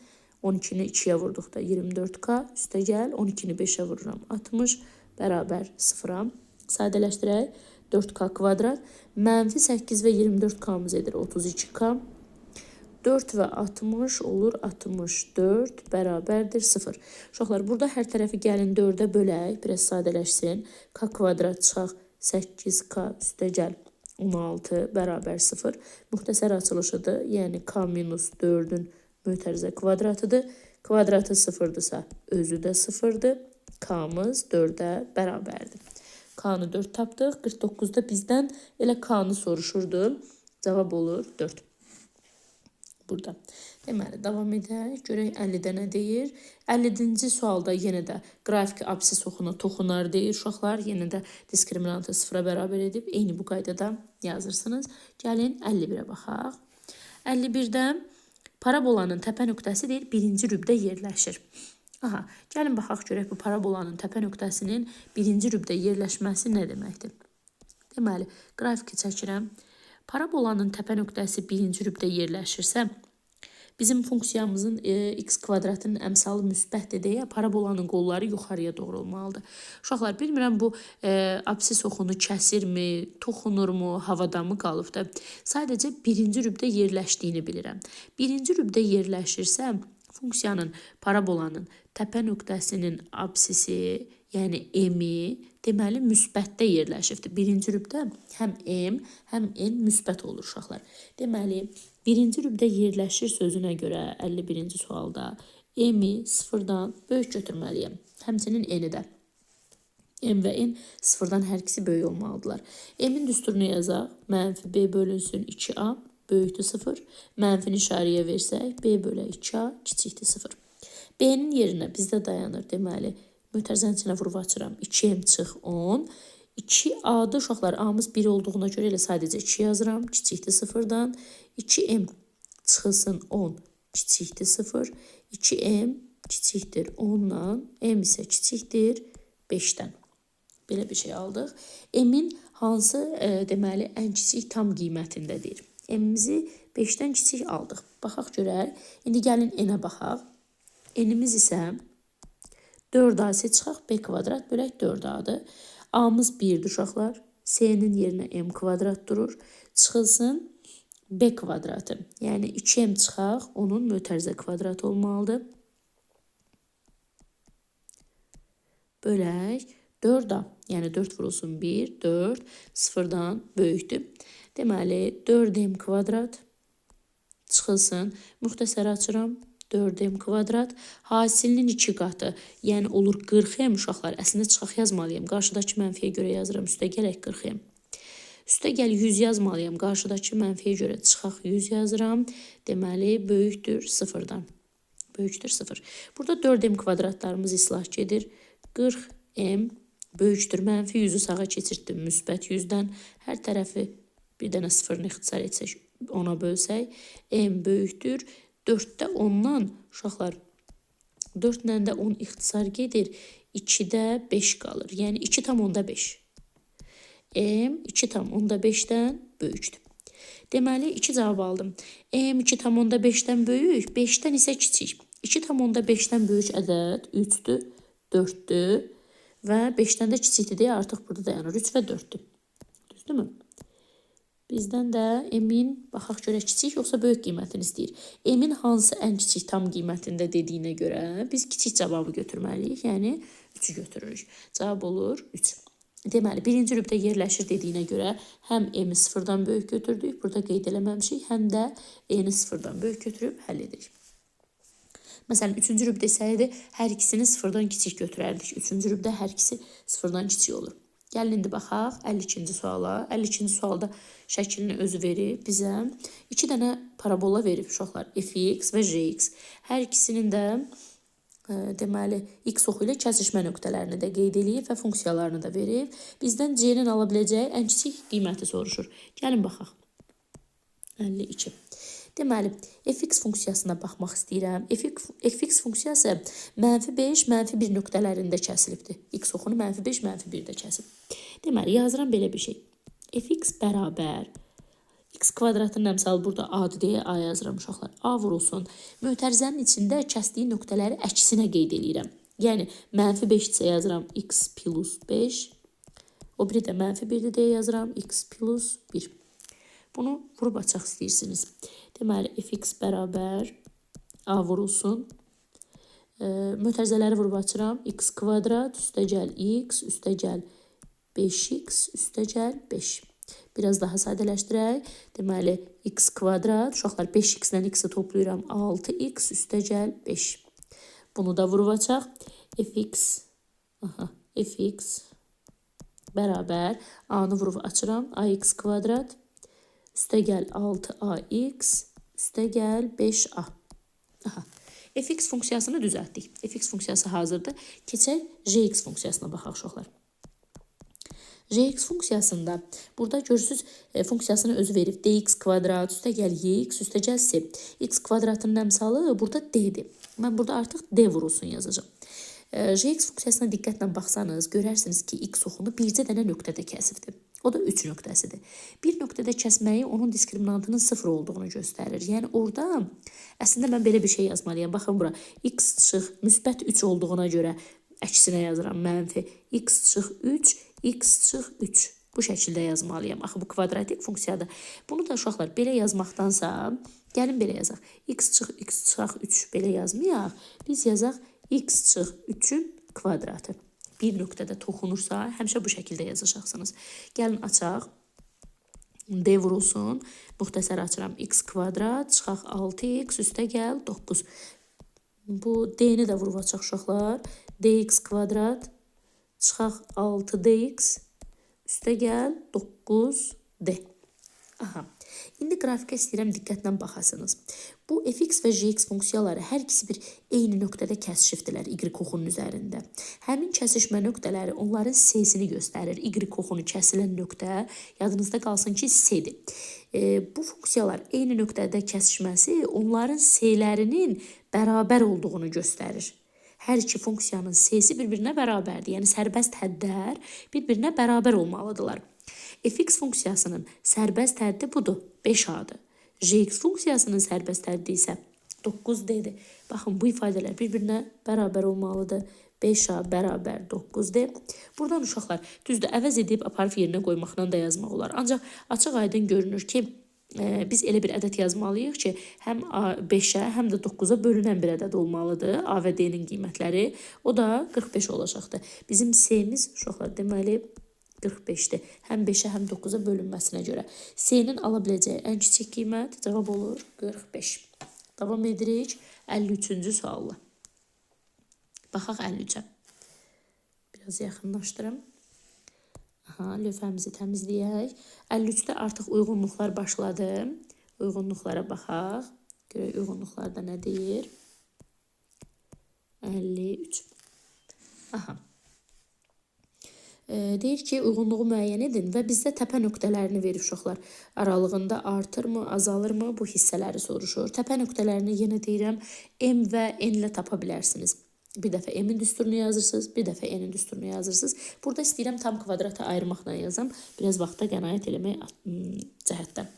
A: 12-ni 2-yə vurduqda 24K üstə gəl 12-ni 5-ə vururam. 60 bərabər 0-a. Sadələşdirək. 4K kvadrat. Mənfi 8 və 24K-mız edir 32K. 4 və 60 olur 64 bərabərdir 0. Uşaqlar, burada hər tərəfi gəlin 4-ə bölək. Biraz sadələşsin. K kvadrat çıxaq 8K üstə gəl 16 bərabər 0. Müxtəsər açılışıdır. Yəni K minus 4-ün mötərizə kvadratıdır. Kvadratı 0-dırsa özü də 0-dır. K-mız 4-ə bərabərdir. K-nı 4 tapdıq. 49-da bizdən elə K-nı soruşurdu. Cavab olur 4. Burada. Deməli, davam edək. Görək 50-də nə deyir? 50-ci sualda yenə də qrafiki absis oxuna toxunar deyir. Uşaqlar yenə də diskriminantı 0-a bərabər edib eyni bu qaydada yazırsınız. Gəlin 51-ə baxaq. 51-də parabolanın təpə nöqtəsi deyir, birinci rübdə yerləşir. Gəlin baxaq görək bu parabolanın təpə nöqtəsinin birinci rübdə yerləşməsi nə deməkdir? Deməli, qrafiki çəkirəm. Parabolanın təpə nöqtəsi birinci rübdə yerləşirsə, bizim funksiyamızın x kvadratının əmsalı müsbətdir deyə parabolanın qolları yuxarıya doğru olmalıdır. Uşaqlar, bilmirəm bu absis oxunu kəsirmi, toxunurmu, havada mı qalıb da. Sadəcə birinci rübdə yerləşdiyini bilirəm. Birinci rübdə yerləşirsə, funksiyanın parabolanın təpə nöqtəsinin absisi, yəni m-i, deməli müsbətdə yerləşibdir. Birinci rübdə həm m, həm n müsbət olur uşaqlar. Deməli, birinci rübdə yerləşir sözünə görə 51-ci sualda m-i 0-dan böyük götürməliyəm. Həmçinin n-i də. M və N sıfırdan hər ikisi böyük olmalıdırlar. M-in düsturunu yazaq. Mənfi B bölünsün 2A böyükdür 0. Mənfini işarəyə versək, B bölə 2A kiçikdir 0. B-nin yerinə bizdə dayanır. Deməli, mötərizənin içinə vurub açıram. 2M çıx 10. 2A-dır uşaqlar. A-mız 1 olduğuna görə elə sadəcə 2 yazıram. Kiçikdir 0-dan. 2M çıxılsın 10 kiçikdir 0. 2M kiçikdir 10-dan. M isə kiçikdir 5-dən. Belə bir şey aldıq. M-in hansı deməli ən kiçik tam qiymətindədir? M-imizi 5-dən kiçik aldıq. Baxaq görək. İndi gəlin N-ə baxaq. N-imiz isə 4A çıxaq B kvadrat bölək 4A-dır. A-mız 1-dir uşaqlar. C-nin yerinə M kvadrat durur. Çıxılsın B kvadratı. Yəni 2M çıxaq, onun mötərizə kvadratı olmalıdır. Bölək 4A. Yəni 4 vurulsun 1, 4, 0-dan böyükdür. Deməli 4M kvadrat çıxılsın. Müxtəsər açıram. 4M kvadrat. Hasilinin 2 qatı. Yəni olur 40M uşaqlar. Əslində çıxaq yazmalıyım. Qarşıdakı mənfiyə görə yazıram. Üstə gələk 40M. Üstə gəl 100 yazmalıyım. Qarşıdakı mənfiyə görə çıxaq 100 yazıram. Deməli böyükdür 0-dan. Böyükdür 0. Burada 4M kvadratlarımız islah gedir. 40M böyükdür. Mənfi 100-ü sağa keçirtdim. Müsbət 100-dən. Hər tərəfi bir dənə 0-ını ixtisar etsək, ona bölsək. M böyükdür. 4-də 10-dan uşaqlar 4-lə də 10 ixtisar gedir. 2-də 5 qalır. Yəni 2 tam onda 5. M 2 tam onda 5-dən böyükdür. Deməli 2 cavab aldım. M 2 tam onda 5-dən böyük, 5-dən isə kiçik. 2 tam onda 5-dən böyük ədəd 3-dür, 4-dür və 5-dən də kiçikdir deyə artıq burada dayanır. 3 və 4-dür. Düzdürmü? Bizdən də M-in baxaq görə kiçik yoxsa böyük qiymətini istəyir. M-in hansı ən kiçik tam qiymətində dediyinə görə biz kiçik cavabı götürməliyik. Yəni 3-ü götürürük. Cavab olur 3. Deməli, birinci rübdə yerləşir dediyinə görə həm M-i 0-dan böyük götürdük, burada qeyd eləməmişik, həm də E-ni 0-dan böyük götürüb həll edirik. Məsələn, 3-cü rübdə isəyədi, hər ikisini 0-dan kiçik götürərdik. 3-cü rübdə hər ikisi 0-dan kiçik olur. Gəlin indi baxaq 52-ci suala. 52-ci sualda şəklini özü verib bizə 2 dənə parabola verib uşaqlar. Fx və Gx. Hər ikisinin də deməli x oxu ilə kəsişmə nöqtələrini də qeyd edib və funksiyalarını da verib. Bizdən C-nin ala biləcəyi ən kiçik qiyməti soruşur. Gəlin baxaq. 52. Deməli, fx funksiyasına baxmaq istəyirəm. Fx funksiyası -5, -1 nöqtələrində kəsilibdir. X oxunu -5, -1-də kəsib. Deməli, yazıram belə bir şey. Fx bərabər x kvadratının əmsalı burada A-dır deyə A yazıram uşaqlar. A vurulsun. Mötərizənin içində kəsdiyi nöqtələri əksinə qeyd edirəm. Yəni, -5-isə yazıram x plus 5. O biri də -1-dir deyə yazıram x plus 1. Bunu vurub açaq istəyirsiniz. Deməli, fx bərabər A vurulsun. Mötərizələri vurub açıram. X kvadrat üstə gəl x, üstə gəl 5x, üstə gəl 5. Biraz daha sadələşdirək. Deməli, x kvadrat, uşaqlar 5x-lə x-i toplayıram. 6x, üstə gəl 5. Bunu da vurub açaq. Fx bərabər A-nı vurub açıram. Ax kvadrat. Üstə gəl 6ax, üstə gəl 5a. Fx funksiyasını düzəltdik. Fx funksiyası hazırdır. Keçək Gx funksiyasına baxaq uşaqlar. Gx funksiyasında burada görürsünüz funksiyasını özü verib. Dx kvadrat, üstə gəl yx, üstə gəl s. X kvadratının əmsalı burada d-dir. Mən burada artıq d vurulsun yazacağım. Gx funksiyasına diqqətlə baxsanız, görərsiniz ki, x oxunu bircə dənə nöqtədə kəsibdir. O da 3 nöqtəsidir. Bir nöqtədə kəsməyi onun diskriminantının 0 olduğunu göstərir. Yəni, orada əslində mən belə bir şey yazmalıyam. Baxın bura, x çıx müsbət 3 olduğuna görə əksinə yazıram mənfi. X çıx 3, x çıx 3. Bu şəkildə yazmalıyam. Axı, bu kvadratik funksiyadır. Bunu da uşaqlar belə yazmaqdansa, gəlin belə yazaq. X çıx 3 belə yazmayaq. Biz yazaq x çıx 3-ün kvadratı. Bir nöqtədə toxunursa, həmişə bu şəkildə yazacaqsınız. Gəlin açaq. D vurulsun. Müxtəsər açıram. X kvadrat, çıxaq 6x, üstə gəl 9. Bu D-ni də vurub açaq uşaqlar. Dx kvadrat, Çıxaq 6dx üstə gəl 9d. Aha. İndi qrafikə istəyirəm diqqətlə baxasınız. Bu fx və gx funksiyaları hər ikisi bir eyni nöqtədə kəsişibdilər y oxunun üzərində. Həmin kəsişmə nöqtələri onların s-sini göstərir. Y oxunu kəsilən nöqtə yadınızda qalsın ki s-dir. Bu funksiyalar eyni nöqtədə kəsişməsi onların s-lərinin bərabər olduğunu göstərir. Hər iki funksiyanın s-si bir-birinə bərabərdir. Yəni sərbəst hədlər bir-birinə bərabər olmalıdırlar. Fx funksiyasının sərbəst həddi budur, 5a-dır. Gx funksiyasının sərbəst həddi isə 9d-dir. Baxın, bu ifadələr bir-birinə bərabər olmalıdır. 5a bərabər 9d. Buradan uşaqlar, düzdür, əvəz edib aparıb yerinə qoymaqla da yazmaq olar. Ancaq açıq aydın görünür ki, biz elə bir ədəd yazmalıyıq ki, həm 5-ə, həm də 9-a bölünən bir ədəd olmalıdır. A və D-nin qiymətləri. O da 45 olacaqdır. Bizim S-miz, uşaqlar, deməli 45-dir. Həm 5-ə, həm 9-a bölünməsinə görə. S-nin ala biləcəyi ən kiçik qiymət cavab olur 45. Davam edirik 53-cü sualla. Baxaq 53-ə. Biraz yaxınlaşdırım. Aha, lövhəmizi təmizləyək. 53-də artıq uyğunluqlar başladı. Uyğunluqlara baxaq. Görək uyğunluqlarda nə deyir? 53. Aha. Deyir ki, uyğunluğu müəyyən edin və bizdə təpə nöqtələrini verir uşaqlar. Aralığında artırmı, azalırmı bu hissələri soruşur. Təpə nöqtələrini yenə deyirəm, M və N ilə tapa bilərsiniz. Bir dəfə M-in düsturunu yazırsınız, bir dəfə N-in düsturunu yazırsınız. Burada istəyirəm tam kvadrata ayırmaqla yazam. Biraz vaxtda qənaət eləmək cəhətdən.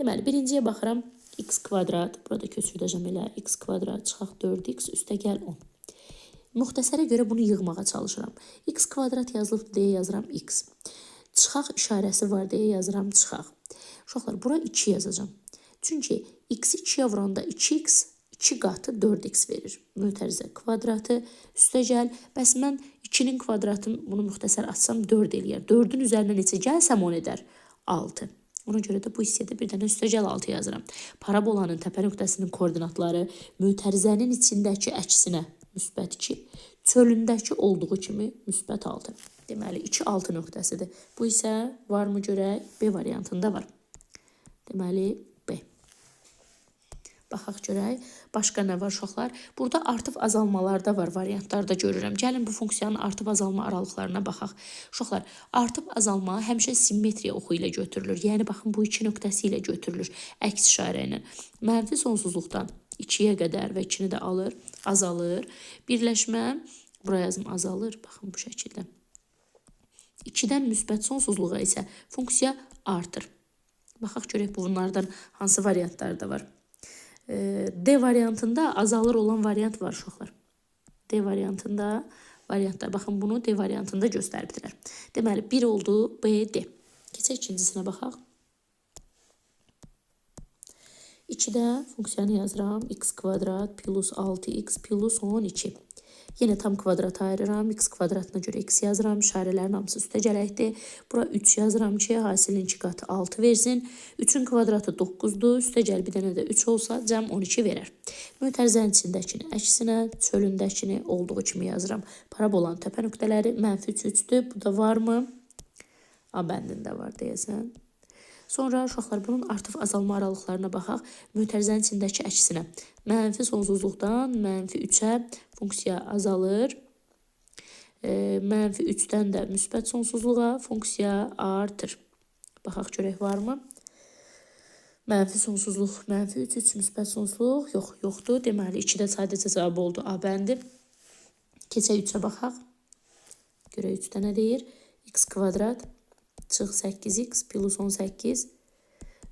A: Deməli, birinciyə baxıram, x kvadrat, burada köçürdəcəm elə, x kvadrat çıxaq 4x üstə gəl 10. Müxtəsərə görə bunu yığmağa çalışıram. X kvadrat yazılıb deyə yazıram x. Çıxaq işarəsi var deyə yazıram çıxaq. Uşaqlar, bura 2 yazacağım. Çünki x-i 2-yə vuranda 2x 2 qatı 4x verir. Mötərizə kvadratı üstə gəl. Bəs mən 2-nin kvadratını bunu müxtəsər açsam 4 eləyər. 4-ün üzərinə neçə gəlsəm 10 edər? 6. Ona görə də bu hissiyədə bir dənə üstə gəl 6 yazıram. Parabolanın təpə nöqtəsinin koordinatları mötərizənin içindəki əksinə müsbət 2, çölündəki olduğu kimi müsbət 6. Deməli, 2, 6 nöqtəsidir. Bu isə varmı görək? B variantında var. Deməli, B. Baxaq görək. Başqa nə var uşaqlar? Burada artıb azalmalarda var, variantlarda görürəm. Gəlin bu funksiyanın artıb azalma aralıqlarına baxaq. Uşaqlar, artıb azalma həmişə simmetriya oxu ilə götürülür. Yəni, baxın, bu iki nöqtəsi ilə götürülür. Əks işarə ilə. Mənfi sonsuzluqdan 2-yə qədər və 2-ni də alır, azalır. Birləşmə, buraya yazım azalır, baxın bu şəkildə. 2-dən müsbət sonsuzluğa isə funksiya artır. Baxaq görək bunlardan hansı variantlarda var. D variantında azalır olan variant var uşaqlar. D variantında variantlar, baxın bunu D variantında göstəribdilər. Deməli, 1 oldu, B, D. Keçək ikincisinə baxaq. 2-də funksiyanı yazıram. X kvadrat plus 6x plus 12. Yenə tam kvadrata ayırıram. X kvadratına görə x yazıram. İşarələrin hamısı üstə gələkdir. Bura 3 yazıram ki, hasilin 2 qatı 6 versin. 3-ün kvadratı 9-dur. Üstə gəl bir dənə də 3 olsa cəm 12 verər. Mötərizənin içindəkini əksinə, çölündəkini olduğu kimi yazıram. Parabolanın təpə nöqtələri mənfi 3-3-dür. Bu da varmı? A bəndində var deyəsən. Sonra uşaqlar bunun artıb azalma aralıqlarına baxaq. Mötərizənin içindəki əksinə. Mənfi sonsuzluqdan mənfi 3-ə funksiya azalır. Mənfi 3-dən də müsbət sonsuzluğa funksiya artır. Baxaq görək varmı? Mənfi sonsuzluq, mənfi 3, müsbət sonsuzluq yoxdur. Deməli 2-də sadəcə cavab oldu A bəndi. Keçək 3-ə baxaq. Görək 3-də nə deyir? X kvadrat çıx 8x plus 18.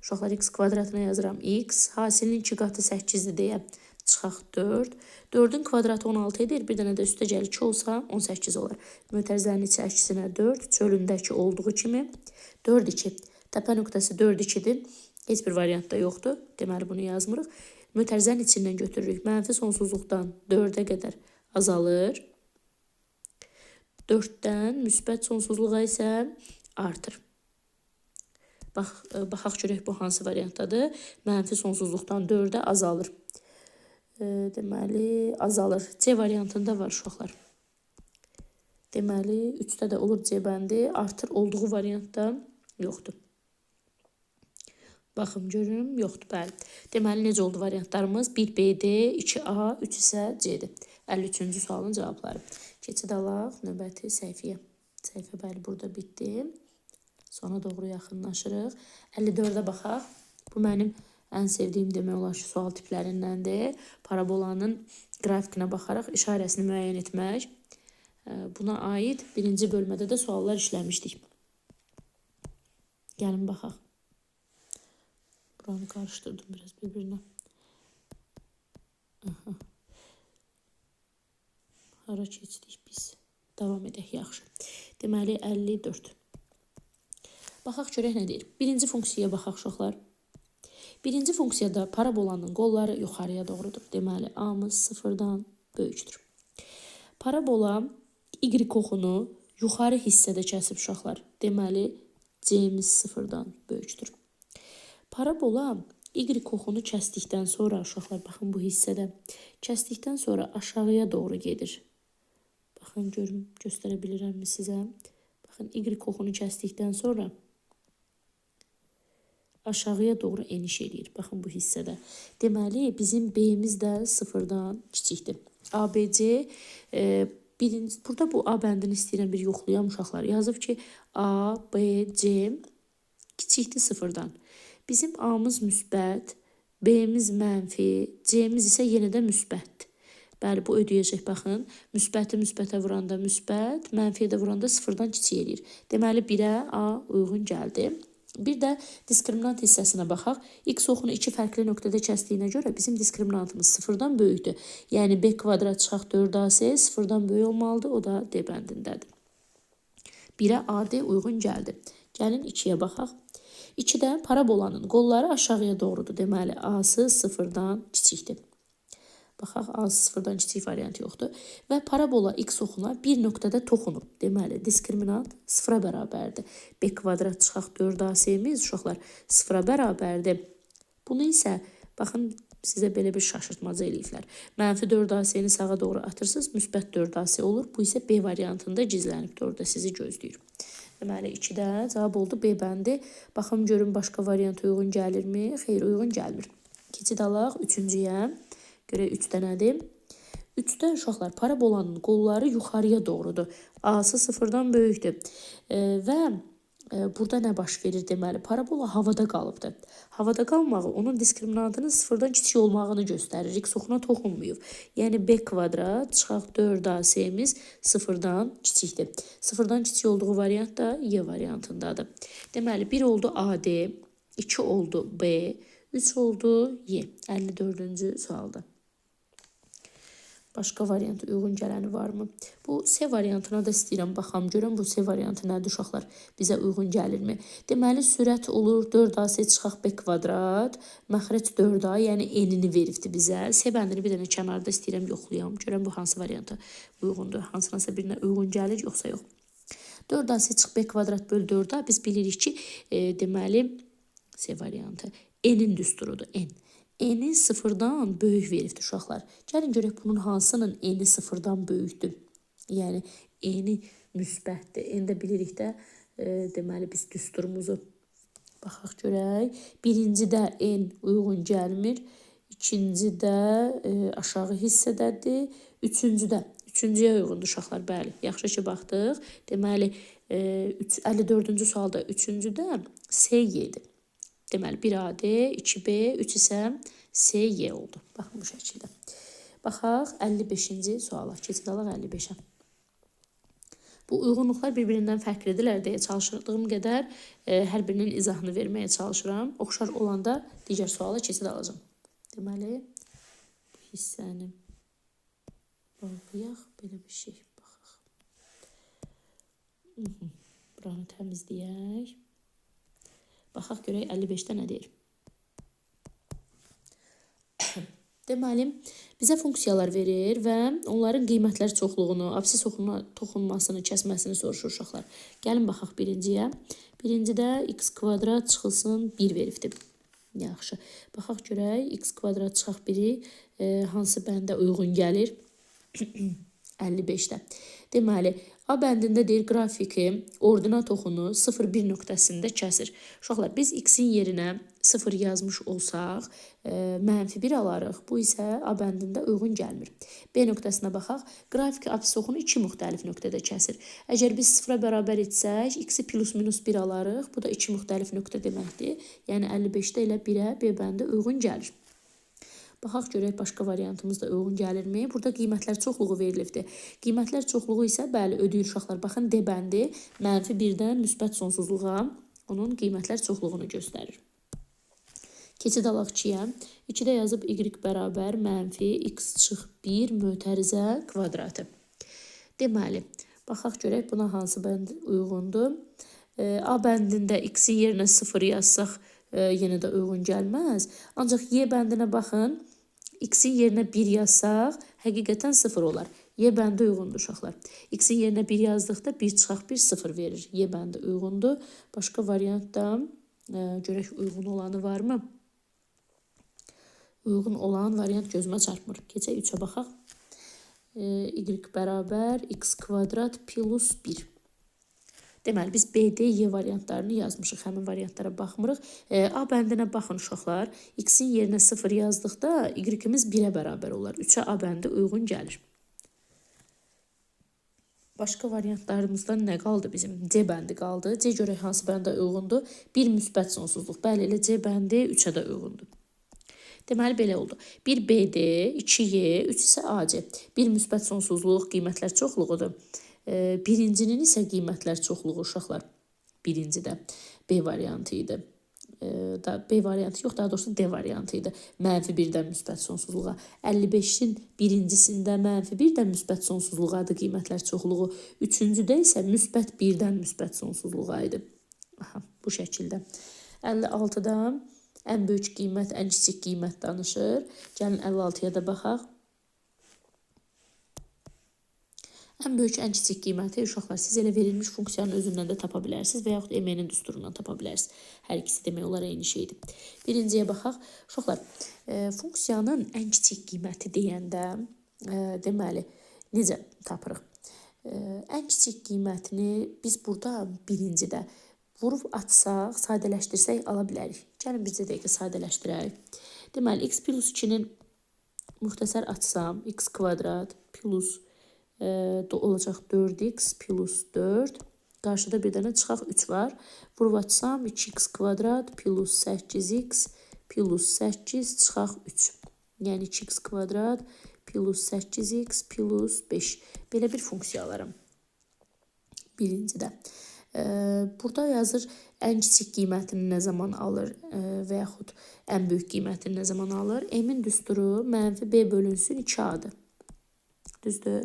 A: Uşaqlar x kvadratına yazıram x. Hasilin 2 qatı 8-dir deyə çıxaq 4. 4-ün kvadratı 16 edir. Bir dənə də üstə gəl 2 olsa 18 olar. Mötərizənin içi əksinə 4. Çölündəki olduğu kimi 4, 2. Təpə nöqtəsi 4, 2-dir. Heç bir variantda yoxdur. Deməli bunu yazmırıq. Mötərizənin içindən götürürük. Mənfi sonsuzluqdan 4-ə qədər azalır. 4-dən müsbət sonsuzluğa isə artır. Baxaq görək bu hansı variantdadır. Mənfi sonsuzluqdan 4-ə azalır. Deməli azalır. C variantında var uşaqlar. Deməli, 3-də də olur C bəndi, artır olduğu variantda yoxdur. Baxım görüm, yoxdur, bəli. Deməli, necə oldu variantlarımız? 1B-D, 2A, 3 isə C-dir. 53-cü sualın cavabları. Keçid alaq növbəti səhifəyə. Səhifə bəli, burada bitdi. Sona doğru yaxınlaşırıq. 54-ə baxaq. Bu mənim ən sevdiyim demək olar ki, sual tiplərindəndir. Parabolanın qrafikinə baxaraq işarəsini müəyyən etmək. Buna aid birinci bölmədə də suallar işləmişdik. Gəlin baxaq. Buranı qarışdırdım biraz bir-birinə. Hara keçdik biz? Davam edək, yaxşı. Deməli, 54. Baxaq görək nə deyir. Birinci funksiyaya baxaq uşaqlar. Birinci funksiyada parabolanın qolları yuxarıya doğrudur. Deməli, A-mız 0-dan böyükdür. Parabola Y oxunu yuxarı hissədə kəsib uşaqlar. Deməli, C-miz 0-dan böyükdür. Parabola Y oxunu kəsdikdən sonra, uşaqlar, baxın bu hissədə, kəsdikdən sonra aşağıya doğru gedir. Baxın, görüm, göstərə bilirəmmi sizə? Baxın, Y oxunu kəsdikdən sonra aşağıya doğru eniş eləyir. Baxın, bu hissədə. Deməli, bizim B-miz də 0-dan kiçikdir. ABC, burada bu A bəndini istəyirəm bir yoxlayam uşaqlar. Yazıb ki, A, B, C kiçikdir 0-dan. Bizim A-mız müsbət, B-miz mənfi, C-miz isə yenə də müsbətdir. Bəli, bu ödəyəcək, baxın. Müsbəti müsbətə vuranda müsbət, mənfiyə də vuranda 0-dan kiçik eləyir. Deməli, 1-ə A uyğun gəldi. Bir də diskriminant hissəsinə baxaq. X oxunu 2 fərqli nöqtədə kəsdiyinə görə bizim diskriminantımız 0-dan böyükdür. Yəni, B kvadrat çıxaq 4AC 0-dan böyük olmalıdır. O da D bəndindədir. 1-ə AD uyğun gəldi. Gəlin 2-yə baxaq. 2-də parabolanın qolları aşağıya doğrudur. Deməli, A-sı 0-dan kiçikdir. Baxaq, A-sı 0-dan kiçik variantı yoxdur. Və parabola X oxuna bir nöqtədə toxunub. Deməli, diskriminant 0-a bərabərdir. B kvadrat çıxaq 4AC-miz, uşaqlar, 0-a bərabərdir. Bunu isə, baxın, sizə belə bir şaşırtmacı eləyiblər. Mənfi 4AC-ni sağa doğru atırsınız, müsbət 4AC olur. Bu isə B variantında gizlənibdir, orada sizi gözləyir. Deməli, 2-də cavab oldu B bəndi. Baxım, görün, başqa variant uyğun gəlirmi? Xeyr, uyğun gəlmir. Keçid alaq 3-cüyə. Görək 3-də nədir? 3-də uşaqlar, parabolanın qolları yuxarıya doğrudur. A-sı 0-dan böyükdür. Və burada nə baş verir deməli? Parabola havada qalıbdır. Havada qalmağı onun diskriminantının 0-dan kiçik olmağını göstərir. X oxuna toxunmuyub. Yəni, B kvadrat çıxaq 4AC-miz 0-dan kiçikdir. 0-dan kiçik olduğu variant da Y variantındadır. Deməli, 1 oldu AD, 2 oldu B, 3 oldu Y. 54-cü sualda. Başqa variant uyğun gələni varmı? Bu C variantına da istəyirəm, baxam, görəm bu C variantı nədir uşaqlar? Bizə uyğun gəlirmi? Deməli, sürət olur 4AC çıxaq B kvadrat, məxrəc 4A, yəni enini veribdir bizə. C bəndini bir dənə kənarda istəyirəm yoxlayam, görəm bu hansı variantı uyğundur, hansınasa birinə uyğun gəlir, yoxsa yox. 4AC çıxıq B kvadrat böl 4A, biz bilirik ki, deməli, C variantı N-in düsturudur, N. N-i 0-dan böyük veribdir uşaqlar. Gəlin görək bunun hansının N-i 0-dan böyükdür. Yəni, N-i müsbətdir. N-də bilirik də, deməli, biz düsturumuzu baxaq görək. Birincidə N uyğun gəlmir. İkincidə aşağı hissədədir. Üçüncüyə uyğundur uşaqlar, bəli. Yaxşı ki, baxdıq. Deməli, 54-cü sualda üçüncüdə S-Y-dir. Deməli, 1AD, 2B, 3 isə SY oldu. Baxın bu şəkildə. Baxaq 55-ci suala. Keçid alaq 55-ə. Bu uyğunluqlar bir-birindən fərqlidirlər deyə çalışdığım qədər hər birinin izahını verməyə çalışıram. Oxşar olanda digər suala keçid alacağım. Deməli, bu hissəni bağlayaq. Belə bir şey baxaq. Buranı təmizləyək. Baxaq görək 55-də nə deyir. Deməli, bizə funksiyalar verir və onların qiymətləri çoxluğunu, absis oxuna toxunmasını, kəsməsini soruşur uşaqlar. Gəlin baxaq birinciyə. Birincidə x kvadrat çıxılsın 1 veribdir. Yaxşı. Baxaq görək x kvadrat çıxaq 1-i hansı bəndə uyğun gəlir. 55-də. Deməli, A bəndində deyir qrafiki ordinat oxunu 0,1 nöqtəsində kəsir. Uşaqlar, biz x-in yerinə 0 yazmış olsaq, -1 alarıq. Bu isə A bəndində uyğun gəlmir. B nöqtəsinə baxaq. Qrafiki apsis oxunu 2 müxtəlif nöqtədə kəsir. Əgər biz 0-a bərabər etsək, x-i +-1 alarıq. Bu da 2 müxtəlif nöqtə deməkdir. Yəni 55-də elə 1-ə B bəndi uyğun gəlir. Baxaq görək başqa variantımız da uyğun gəlirmi? Burada qiymətlər çoxluğu verilibdir. Qiymətlər çoxluğu isə bəli ödəyir uşaqlar. Baxın D bəndi -1-dən müsbət sonsuzluğa onun qiymətlər çoxluğunu göstərir. Keçid alaq 2-yə. 2-də yazıb y bərabər -x-1 mötərizə kvadratı. Deməli, baxaq görək buna hansı bənd uyğundur. A bəndində x-in yerinə 0 yazsaq yenə də uyğun gəlməz. Ancaq Y bəndinə baxın. X-in yerinə 1 yazsaq, həqiqətən 0 olar. Y bəndi uyğundur uşaqlar. X-in yerinə 1 yazdıqda 1 çıxaq 1 0 verir. Y bəndi uyğundur. Başqa variantda görək uyğun olanı varmı? Uyğun olan variant gözümə çarpmır. Keçək 3-ə baxaq. Y bərabər x kvadrat plus 1. Deməli, biz B, D, Y variantlarını yazmışıq. Həmin variantlara baxmırıq. A bəndinə baxın uşaqlar. X-in yerinə 0 yazdıqda y-imiz 1-ə bərabər olar. 3-ə A bəndi uyğun gəlir. Başqa variantlarımızdan nə qaldı bizim? C bəndi qaldı. C görək hansı bəndə uyğundur? 1 müsbət sonsuzluq. Bəli, elə C bəndi 3-ə də uyğundur. Deməli, belə oldu. 1 BD, 2Y, 3 isə AC. 1 müsbət sonsuzluq qiymətlər çoxluğudur. Birincinin isə qiymətlər çoxluğu uşaqlar. Birincidə B variantı idi. B variantı yox, daha doğrusu D variantı idi. -1-dən müsbət sonsuzluğa. 55-in birincisində -1-dən müsbət sonsuzluğadır qiymətlər çoxluğu. Üçüncüdə isə müsbət 1-dən müsbət sonsuzluğa idi. Aha, bu şəkildə. 56-da ən böyük qiymət, ən kiçik qiymət danışır. Gəlin 56-ya da baxaq. Ən böyük, ən kiçik qiyməti uşaqlar siz elə verilmiş funksiyanın özündən də tapa bilərsiniz və yaxud MN-in düsturundan tapa bilərsiniz. Hər ikisi demək olar eyni şeydir. Birinciyə baxaq. Uşaqlar, funksiyanın ən kiçik qiyməti deyəndə deməli necə tapırıq? Ən kiçik qiymətini biz burada birincidə vurub atsaq, sadələşdirsək ala bilərik. Gəlin bizə dəqiqə sadələşdirək. Deməli, x plus 2-nin müxtəsər atsam, x kvadrat plus olacaq 4x plus 4. Qarşıda bir dənə çıxaq 3 var. Vurub açsam 2x kvadrat plus 8x plus 8 çıxaq 3. Yəni 2x kvadrat plus 8x plus 5. Belə bir funksiya alarım. Birincidə. Burada yazır ən kiçik qiymətini nə zaman alır və yaxud ən böyük qiymətini nə zaman alır. M-in düsturu -B bölünsün 2A-dır. Düzdür?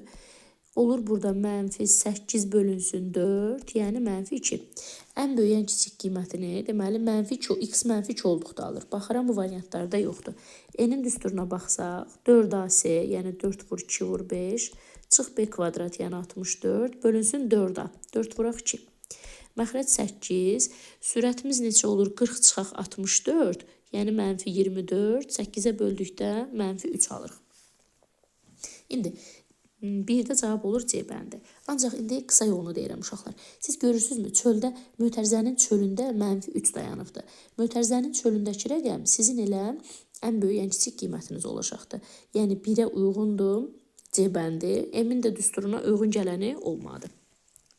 A: Olur burada -8 bölünsün 4, yəni -2. Ən böyük, ən kiçik qiymətini, deməli, x -2 olduqda alır. Baxıram, bu variantlarda yoxdur. N-in düsturuna baxsaq, 4AC, yəni 4 vur 2 vur 5, çıx B kvadrat, yəni 64, bölünsün 4A, 4 vuraq 2. Məxrəc 8, sürətimiz neçə olur? 40 çıxaq 64, yəni -24, 8-ə böldükdə -3 alırıq. İndi, bir də cavab olur C bəndi. Ancaq indi qısa yolunu deyirəm uşaqlar. Siz görürsünüzmü? Çöldə, mötərizənin çölündə -3 dayanıbdır. Mötərizənin çölündəki rəqəm sizin elə ən böyük, ən kiçik qiymətiniz olacaqdır. Yəni 1-ə uyğundur C bəndi. M-in də düsturuna uyğun gələni olmadı.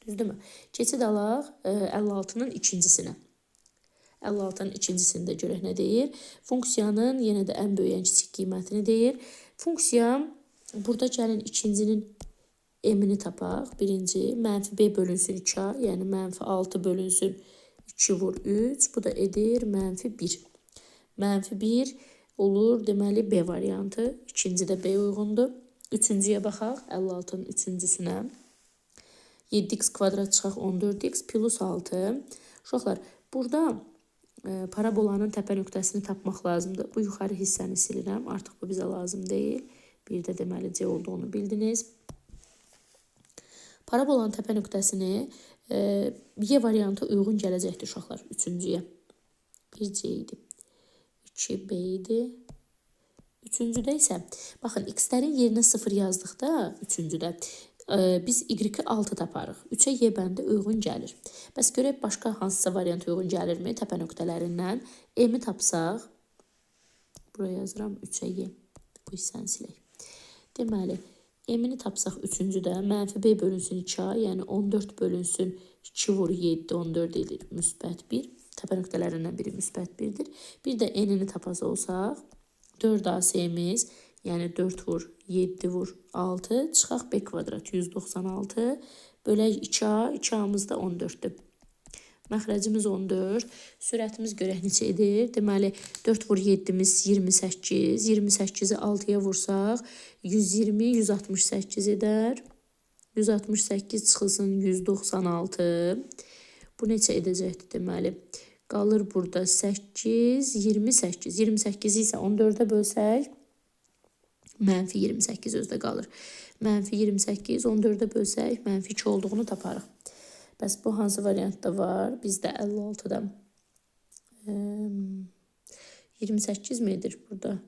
A: Düzdürmü? Keçid alaq 56-nın ikincisinə. 56-nın ikincisində görək nə deyir? Funksiyanın yenə də ən böyük, ən kiçik qiymətini deyir. Funksiya, burada gəlin ikincinin M-ini tapaq. Birinci, -B bölünsün 2A, yəni -6 bölünsün 2 vur 3. Bu da edir -1. -1 olur, deməli B variantı. İkincidə B uyğundur. Üçüncüyə baxaq, 56-nın üçüncüsünə. 7x kvadrat çıxaq 14x plus 6. Uşaqlar, burada parabolanın təpə nöqtəsini tapmaq lazımdır. Bu yuxarı hissəni silirəm. Artıq bu bizə lazım deyil. Bir də deməli C olduğunu bildiniz. Parabolanın təpə nöqtəsini Y variantı uyğun gələcəkdir uşaqlar. Üçüncüyə. 1 C idi. 2 B idi. Üçüncüdə isə, baxın, x-lərin yerinə 0 yazdıqda, üçüncüdə, biz y-i 6 taparıq. 3-ə y bəndi uyğun gəlir. Bəs görək, başqa hansısa variant uyğun gəlirmi? Təpə nöqtələrindən m-i tapsaq, buraya yazıram 3-ə y. Bu hissəni silək. Deməli, m-ini tapsaq üçüncüdə, mənfi b bölünsün 2a, yəni 14 bölünsün 2 vur 7, 14 edir, müsbət 1. Təpə nöqtələrindən biri müsbət 1-dir. Bir də n-ini tapası olsaq, 4ac-miz, yəni 4 vur 7 vur 6, çıxaq b kvadrat 196, bölək 2a, 2a-mız da 14-dür. Məxrəcimiz 14, sürətimiz görək neçə edir. Deməli, 4 vur 7-miz 28, 28-i 6-ya vursaq, 120, 168 edər. 168 çıxılsın 196. Bu neçə edəcəkdir deməli? Qalır burada 8, 28. 28-i isə 14-ə bölsək, mənfi 28 özdə qalır. Mənfi 28, 14-ə bölsək, mənfi 2 olduğunu taparıq. Bəs bu hansı variantda var? Bizdə 56-da 28 mi edir burada?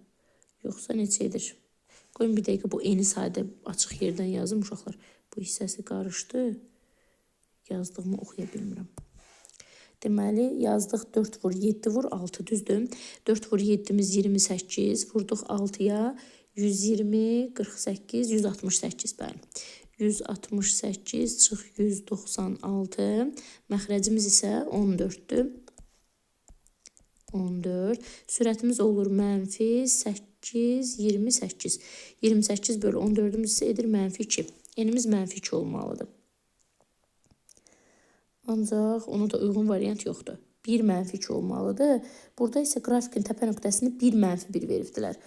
A: Yoxsa neçə edir? Qoyun bir dəqiqə bu eni sadə açıq yerdən yazım uşaqlar. Bu hissəsi qarışdı. Yazdığımı oxuya bilmirəm. Deməli, yazdıq 4 vur 7 vur 6 düzdür. 4 vur 7-miz 28, vurduq 6-ya 120, 48, 168 bəli. 168 çıx 196. Məxrəcimiz isə 14-dür. 14. Sürətimiz olur mənfi 8, 28. 28 bölü 14-ümüz isə edir mənfi 2. Enimiz mənfi 2 olmalıdır. Ancaq ona da uyğun variant yoxdur. 1 mənfi 2 olmalıdır. Burada isə qrafikin təpə nöqtəsini 1 mənfi 1 veribdilər.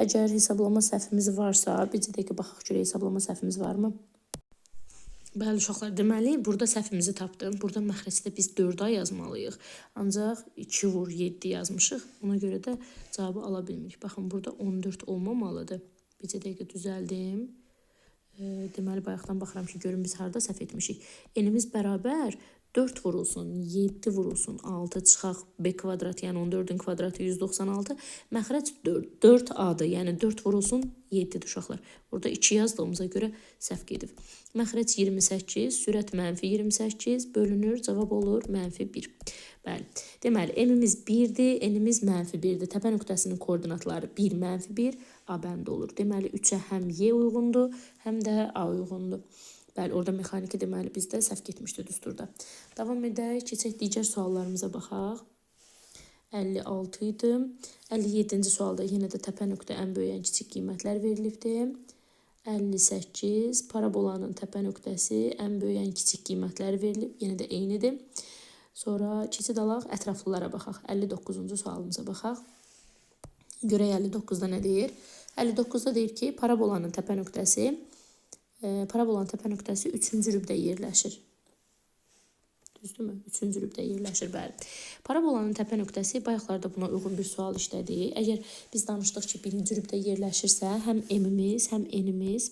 A: Əgər hesablama səhvimiz varsa, bircə dəqiqə baxaq görək hesablama səhvimiz varmı? Bəli, uşaqlar, deməli, burada səhvimizi tapdım. Burada məxrəcdə biz 4A yazmalıyıq. Ancaq 2 vur 7 yazmışıq. Ona görə də cavabı ala bilmirik. Baxın, burada 14 olmamalıdır. Bircə dəqiqə düzəldim. Deməli, bayaqdan baxıram ki, görün biz harada səhv etmişik. Enimiz bərabər 4 vurulsun, 7 vurulsun, 6 çıxaq b kvadrat, yəni 14-ün kvadratı 196. Məxrəc 4A-dır, yəni 4 vurulsun 7-dir uşaqlar. Burada 2 yazdığımıza görə səhv gedib. Məxrəc 28, sürət mənfi 28 bölünür, cavab olur mənfi 1. Bəli, deməli, m-imiz 1-dir, n-imiz mənfi 1-dir. Təpə nöqtəsinin koordinatları 1, mənfi 1, A bəndi olur. Deməli, 3-ə həm y uyğundur, həm də A uyğundur. Bəli, orada mexaniki deməli bizdə səhv getmişdi düsturda. Davam edək, keçək digər suallarımıza baxaq. 56 idi. 57-ci sualda yenə də təpə nöqtə ən böyük, ən kiçik qiymətlər verilibdir. 58, parabolanın təpə nöqtəsi ən böyük, ən kiçik qiymətlər verilib. Yenə də eynidir. Sonra keçid alaq, ətraflılara baxaq. 59-cu sualımıza baxaq. Görək 59-da nə deyir? 59-da deyir ki, parabolanın təpə nöqtəsi 3-cü rübdə yerləşir. Düzdürmü? 3-cü rübdə yerləşir, bəli. Parabolanın təpə nöqtəsi, bayaqlarda buna uyğun bir sual işlədik. Əgər biz danışdıq ki, 1-ci rübdə yerləşirsə, həm m-imiz, həm n-imiz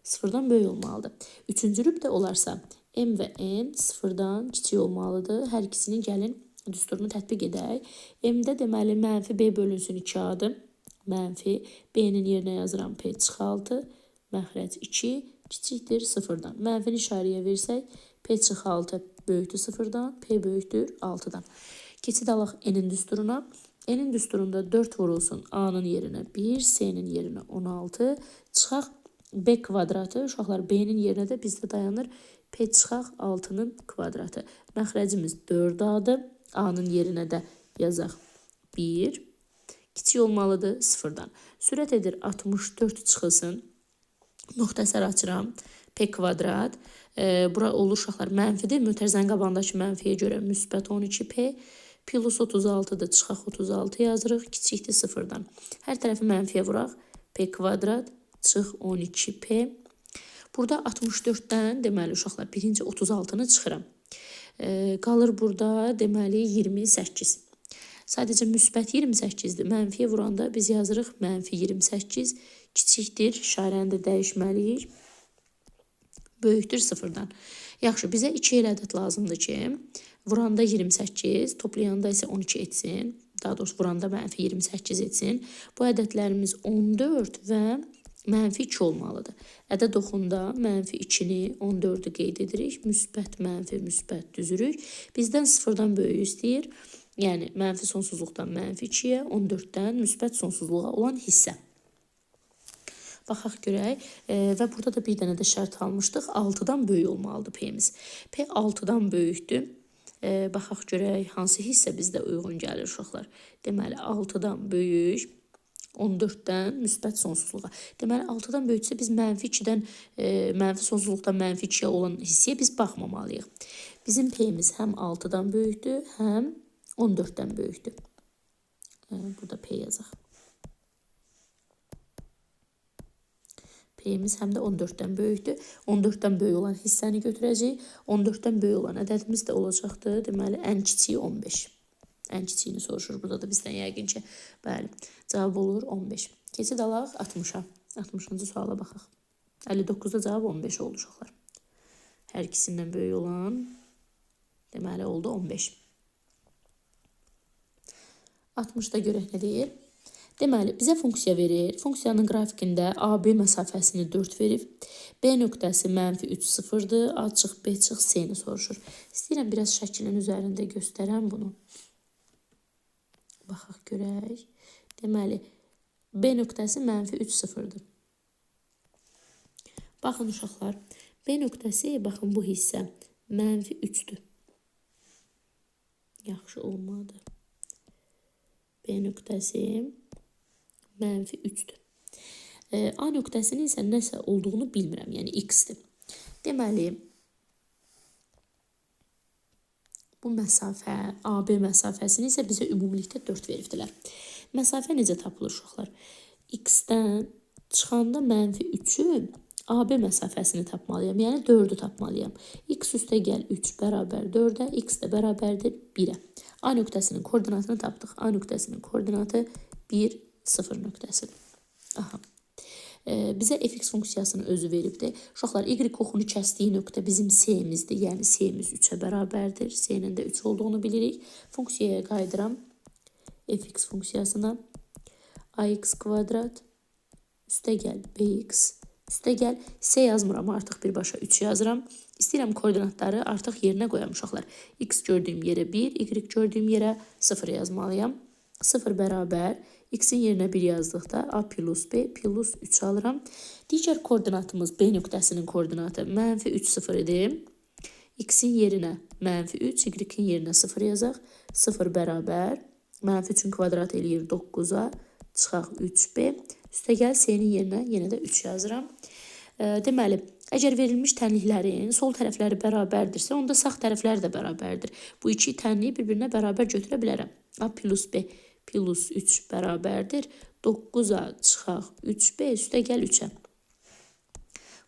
A: 0-dan böyük olmalıdır. 3-cü rübdə olarsa, m və n 0-dan kiçik olmalıdır. Hər ikisini gəlin düsturunu tətbiq edək. M-də deməli mənfi b bölünsün 2a-dır. Mənfi b-nin yerinə yazıram p çıx 6. Məxrəc 2 kiçikdir 0-dan. Mənfini işarəyə versək, p çıx 6 böyükdür 0-dan, p böyükdür 6-dan. Keçid alaq n-in düsturuna. N-in düsturunda 4 vurulsun a-nın yerinə 1, s-nin yerinə 16. Çıxaq b kvadratı, uşaqlar b-nin yerinə də bizdə dayanır p çıxaq 6-nın kvadratı. Məxrəcimiz 4a-dır. A-nın yerinə də yazaq 1. Kiçik olmalıdır 0-dan. Sürət edir 64 çıxılsın. Nöqtəsər açıram. P kvadrat. Bura olur uşaqlar mənfidir. Mötərizənin qabağındakı mənfiyə görə müsbət 12P. Plus 36-dır. Çıxaq 36 yazırıq. Kiçikdir 0-dan. Hər tərəfi mənfiyə vuraq. P kvadrat çıx 12P. Burada 64-dən deməli uşaqlar birinci 36-nı çıxıram. Qalır burada deməli 28. Sadəcə müsbət 28-dir. Mənfiyə vuranda biz yazırıq mənfi 28 kiçikdir. İşarəni də dəyişməliyik. Böyükdür 0-dan. Yaxşı, bizə 2 el ədəd lazımdır ki, vuranda 28, toplayanda isə 12 etsin. daha doğrusu vuranda mənfi 28 etsin. Bu ədədlərimiz 14 və mənfi 2 olmalıdır. Ədəd oxunda mənfi 2-ni 14-ü qeyd edirik. Müsbət, mənfi, müsbət düzürük. Bizdən 0-dan böyük istəyir. Yəni mənfi sonsuzluqdan mənfi 2-yə, 14-dən müsbət sonsuzluğa olan hissə. Baxaq görək və burada da bir dənə də şərt almışdıq. 6-dan böyük olmalıdır P-miz. P 6-dan böyükdür. Baxaq görək hansı hissə bizdə uyğun gəlir uşaqlar. Deməli 6-dan böyük 14-dən müsbət sonsuzluğa. Deməli 6-dan böyüksə biz mənfi 2-dən mənfi sonsuzluqdan mənfi 2-yə olan hissəyə biz baxmamalıyıq. Bizim P-miz həm 6-dan böyükdür, həm 14-dən böyükdür. Burada P yazaq. P-miz həm də 14-dən böyükdür. 14-dən böyük olan hissəni götürəcəyik. 14-dən böyük olan ədədimiz də olacaqdır. Deməli, ən kiçiyi 15. Ən kiçiyini soruşur. Burada da bizdən yəqin ki, bəli, cavab olur 15. Keçid alaq 60-a. 60-cı suala baxaq. 59-da cavab 15 oldu uşaqlar. Hər ikisindən böyük olan, deməli, oldu 15. 60-da görək nə deyir? Deməli, bizə funksiya verir. Funksiyanın qrafikində AB məsafəsini 4 verib. B nöqtəsi mənfi 3, 0-dır. A çıx, B çıx, C-ni soruşur. İstəyirəm biraz şəklinin üzərində göstərəm bunu. Baxaq görək. Deməli, B nöqtəsi mənfi 3, 0-dır. Baxın uşaqlar. B nöqtəsi, baxın bu hissə mənfi 3-dür. Yaxşı olmadı. B nöqtəsi mənfi 3-dür. A nöqtəsinin isə nəsə olduğunu bilmirəm, yəni x-dir. Deməli, bu məsafə, AB məsafəsini isə bizə ümumilikdə 4 veribdilər. Məsafə necə tapılır uşaqlar? X-dən çıxanda mənfi 3-ü AB məsafəsini tapmalıyam, yəni 4-ü tapmalıyam. X üstə gəl 3 bərabər 4-ə, x də bərabərdir 1-ə. A nöqtəsinin koordinatını tapdıq. A nöqtəsinin koordinatı 1, 0 nöqtəsidir. Aha. Bizə fx funksiyasını özü veribdir. Uşaqlar, y oxunu kəsdiyi nöqtə bizim c-mizdir. Yəni c-miz 3-ə bərabərdir. C-nin də 3 olduğunu bilirik. Funksiyaya qayıdıram. Fx funksiyasına ax kvadrat üstə gəl bx üstə gəl. C yazmıram, artıq birbaşa 3 yazıram. İstəyirəm koordinatları artıq yerinə qoyam uşaqlar. X gördüyüm yerə 1, y gördüyüm yerə 0 yazmalıyam. 0 bərabər. X-in yerinə 1 yazdıqda A plus B plus 3 alıram. Digər koordinatımız B nöqtəsinin koordinatı mənfi 3, 0 idi. X-in yerinə mənfi 3, y-in yerinə 0 yazaq. 0 bərabər. Mənfi 3-ün kvadrat eləyir 9-a. Çıxaq 3B. Üstə gəl C-nin yerinə yenə də 3 yazıram. Deməli, əgər verilmiş tənliklərin sol tərəfləri bərabərdirsə, onda sağ tərəfləri də bərabərdir. Bu iki tənliyi bir-birinə bərabər götürə bilərəm. A plus B plus 3 bərabərdir. 9-a çıxaq 3B üstə gəl 3-ə.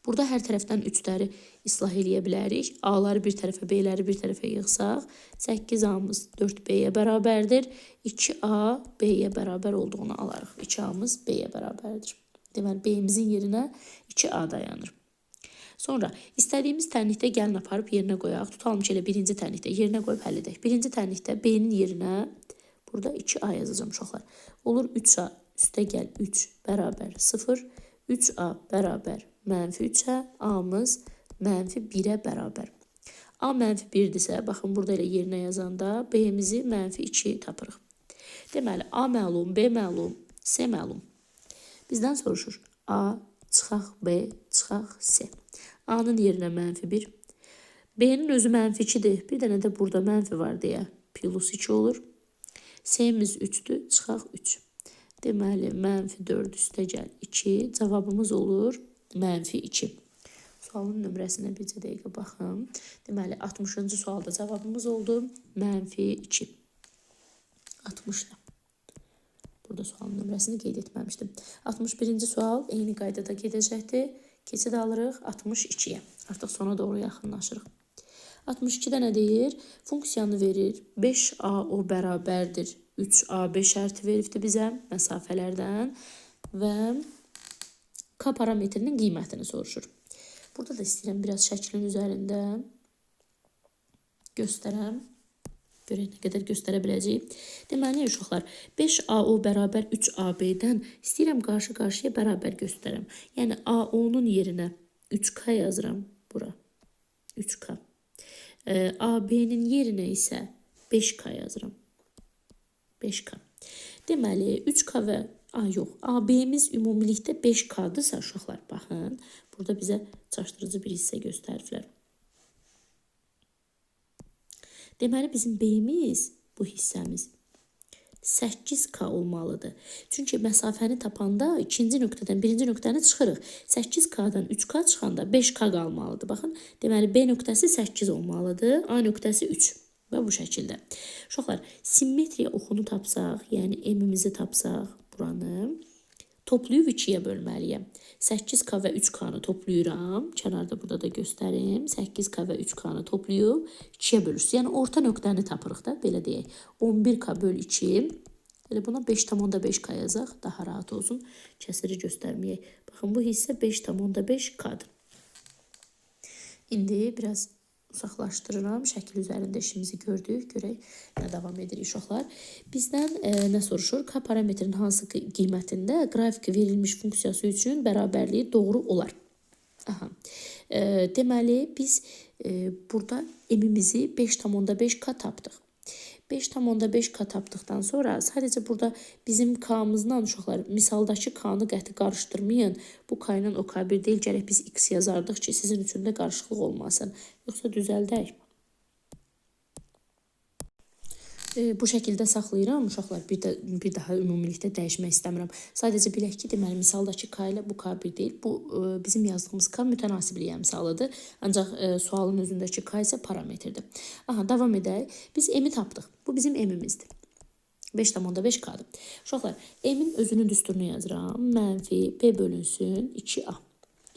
A: Burada hər tərəfdən 3-ləri islah eləyə bilərik. A-ları bir tərəfə, B-ləri bir tərəfə yığsaq, 8A-mız 4B-yə bərabərdir. 2A B-yə bərabər olduğunu alarıq. 2A-mız B-yə bərabərdir. Deməli, B-imizin yerinə 2A dayanır. Sonra, istədiyimiz tənlikdə gəlin aparıb yerinə qoyaq. Tutalım ki, elə birinci tənlikdə yerinə qoyub həll edək. Birinci tənlikdə B-nin yerinə burada 2A yazacağım uşaqlar. Olur 3A üstə gəl 3 bərabər 0. 3A bərabər mənfi 3-ə, A-mız mənfi 1-ə bərabər. A mənfi 1-dirsə, baxın burada elə yerinə yazanda B-mizi mənfi 2 tapırıq. Deməli, A məlum, B məlum, C məlum. Bizdən soruşur. A, çıxaq B, çıxaq C. A-nın yerinə mənfi 1. B-nin özü mənfi 2-dir. Bir dənə də burada mənfi var deyə plus 2 olur. C-miz 3-dür, çıxaq 3. Deməli, mənfi 4 üstə gəl 2. Cavabımız olur mənfi 2. Sualın nömrəsinə bircə dəqiqə baxın. Deməli, 60-cı sualda cavabımız oldu mənfi 2. 60-da. Burada sualın nömrəsini qeyd etməmişdim. 61-ci sual eyni qaydada gedəcəkdir. Keçid alırıq 62-yə. Artıq sona doğru yaxınlaşırıq. 62-də nə deyir? Funksiyanı verir. 5A o bərabərdir. 3AB şərti veribdir bizə məsafələrdən və K parametrinin qiymətini soruşur. Burada da istəyirəm biraz şəklin üzərində göstərəm. Görək nə qədər göstərə biləcəyik. Deməli, uşaqlar, 5AO bərabər 3AB-dən istəyirəm qarşı-qarşıya bərabər göstərəm. Yəni, AO-nun yerinə 3K yazıram bura. 3K. AB-nin yerinə isə 5K yazıram. 5K. Deməli, 3K və AB-miz ümumilikdə 5K-dırsa, uşaqlar, baxın, burada bizə çaşdırıcı bir hissə göstəriblər. Deməli, bizim B-miz, bu hissəmiz 8K olmalıdır. Çünki məsafəni tapanda ikinci nöqtədən birinci nöqtəni çıxırıq. 8K-dan 3K çıxanda 5K qalmalıdır. Baxın, deməli, B nöqtəsi 8 olmalıdır, A nöqtəsi 3. Və bu şəkildə. Uşaqlar, simmetriya oxunu tapsaq, yəni M-imizi tapsaq buranı, toplayıb 2-yə bölməliyəm. 8K və 3K-nı toplayıram. Kənarda burada da göstərim. 8K və 3K-nı toplayıb 2-yə bölürsünüz. Yəni, orta nöqtəni tapırıq da, belə deyək. 11K böl 2. Elə buna 5,5K yazaq. Daha rahat olsun. Kəsiri göstərməyək. Baxın, bu hissə 5,5K-dır. İndi biraz uzaqlaşdırıram. Şəkil üzərində işimizi gördük. Görək, nə davam edirik uşaqlar. Bizdən nə soruşur? K parametrin hansı qiymətində qrafik verilmiş funksiyası üçün bərabərliyi doğru olar? Deməli, biz burada M-imizi 5,5K tapdıq. 5,5K tapdıqdan sonra sadəcə burada bizim K-mızdan uşaqlar, misaldakı K-nı qəti qarışdırmayın. Bu K ilə o K1 deyil, gərək biz X yazardıq ki, sizin üçün də qarışıqlıq olmasın. Yoxsa düzəldək. Bu şəkildə saxlayıram uşaqlar, bir daha ümumilikdə dəyişmək istəmirəm. Sadəcə bilək ki, deməli, misaldakı K ilə bu K1 deyil. Bu bizim yazdığımız K mütənasibliyə əmsalıdır. Ancaq sualın özündəki K isə parametrdir. Davam edək. Biz M-i tapdıq. Bu bizim M-imizdir. 5,5K-dır. Uşaqlar, M-in özünün düsturunu yazıram. Mənfi B bölünsün 2A.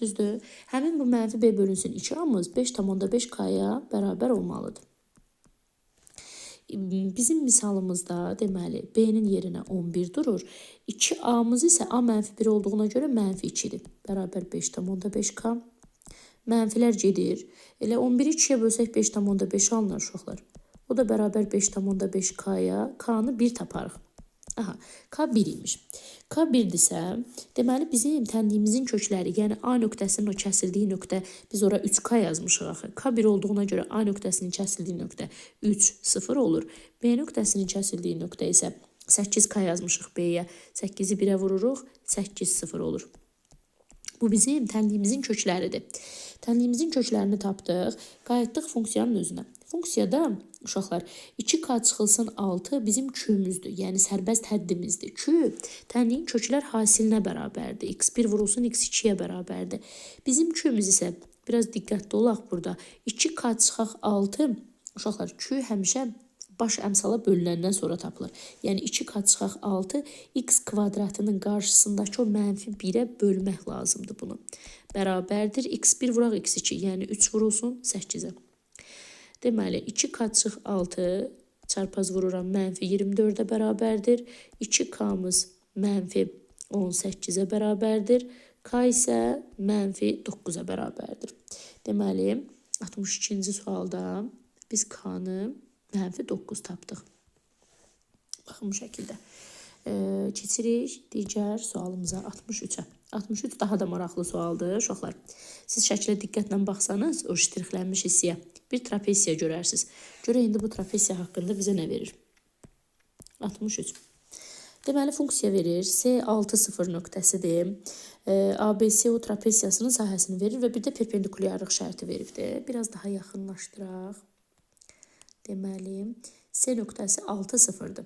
A: Düzdür? Həmin bu mənfi B bölünsün 2A-mız 5,5K-ya bərabər olmalıdır. Bizim misalımızda deməli B-nin yerinə 11 durur. 2A-mız isə A mənfi 1 olduğuna görə mənfi 2-dir. Bərabər 5,5K. Mənfilər gedir. Elə 11-i 2-yə bölsək 5,5 alınır uşaqlar. O da bərabər 5,5K-ya K-nı 1 taparıq. K 1 imiş. K 1-dirsə, deməli bizim tənliyimizin kökləri, yəni A nöqtəsinin o kəsildiyi nöqtə, biz ora 3K yazmışıq axı. K 1 olduğuna görə A nöqtəsinin kəsildiyi nöqtə 3, 0 olur. B nöqtəsinin kəsildiyi nöqtə isə 8K yazmışıq B-yə. 8-i 1-ə vururuq, 8, 0 olur. Bu bizim tənliyimizin kökləridir. Tənliyimizin köklərini tapdıq, qayıtdıq funksiyanın özünə. Funksiyada uşaqlar 2K çıxılsın 6 bizim Q-müzdür, yəni sərbəst həddimizdir. Q tənliyin köklər hasilinə bərabərdir. X1 vurulsun X2-yə bərabərdir. Bizim Q-müz isə biraz diqqətli olaq burada. 2K çıxaq 6 uşaqlar Q həmişə baş əmsala bölünəndən sonra tapılır. Yəni 2K çıxaq 6 X kvadratının qarşısındakı o mənfi 1-ə bölmək lazımdır bunu. Bərabərdir X1 vuraq X2, yəni 3 vurulsun 8-ə. Deməli, 2K çıx 6 çarpaz vururam mənfi 24-ə bərabərdir. 2K-mız mənfi 18-ə bərabərdir. K isə mənfi 9-a bərabərdir. Deməli, 62-ci sualda biz K-nı mənfi 9 tapdıq. Baxın bu şəkildə. Keçirik digər sualımıza 63-ə. 63 daha da maraqlı sualdır uşaqlar. Siz şəkilə diqqətlə baxsanız o ştrixlənmiş hissəyə bir trapesiya görərsiniz. Görək indi bu trapesiya haqqında bizə nə verir? 63. Deməli funksiya verir. S60 nöqtəsidir. ABC o trapesiyasının sahəsini verir və bir də perpendikulyarlıq şərti veribdir. Biraz daha yaxınlaşdıraq. Deməli S nöqtəsi 6,0-dır.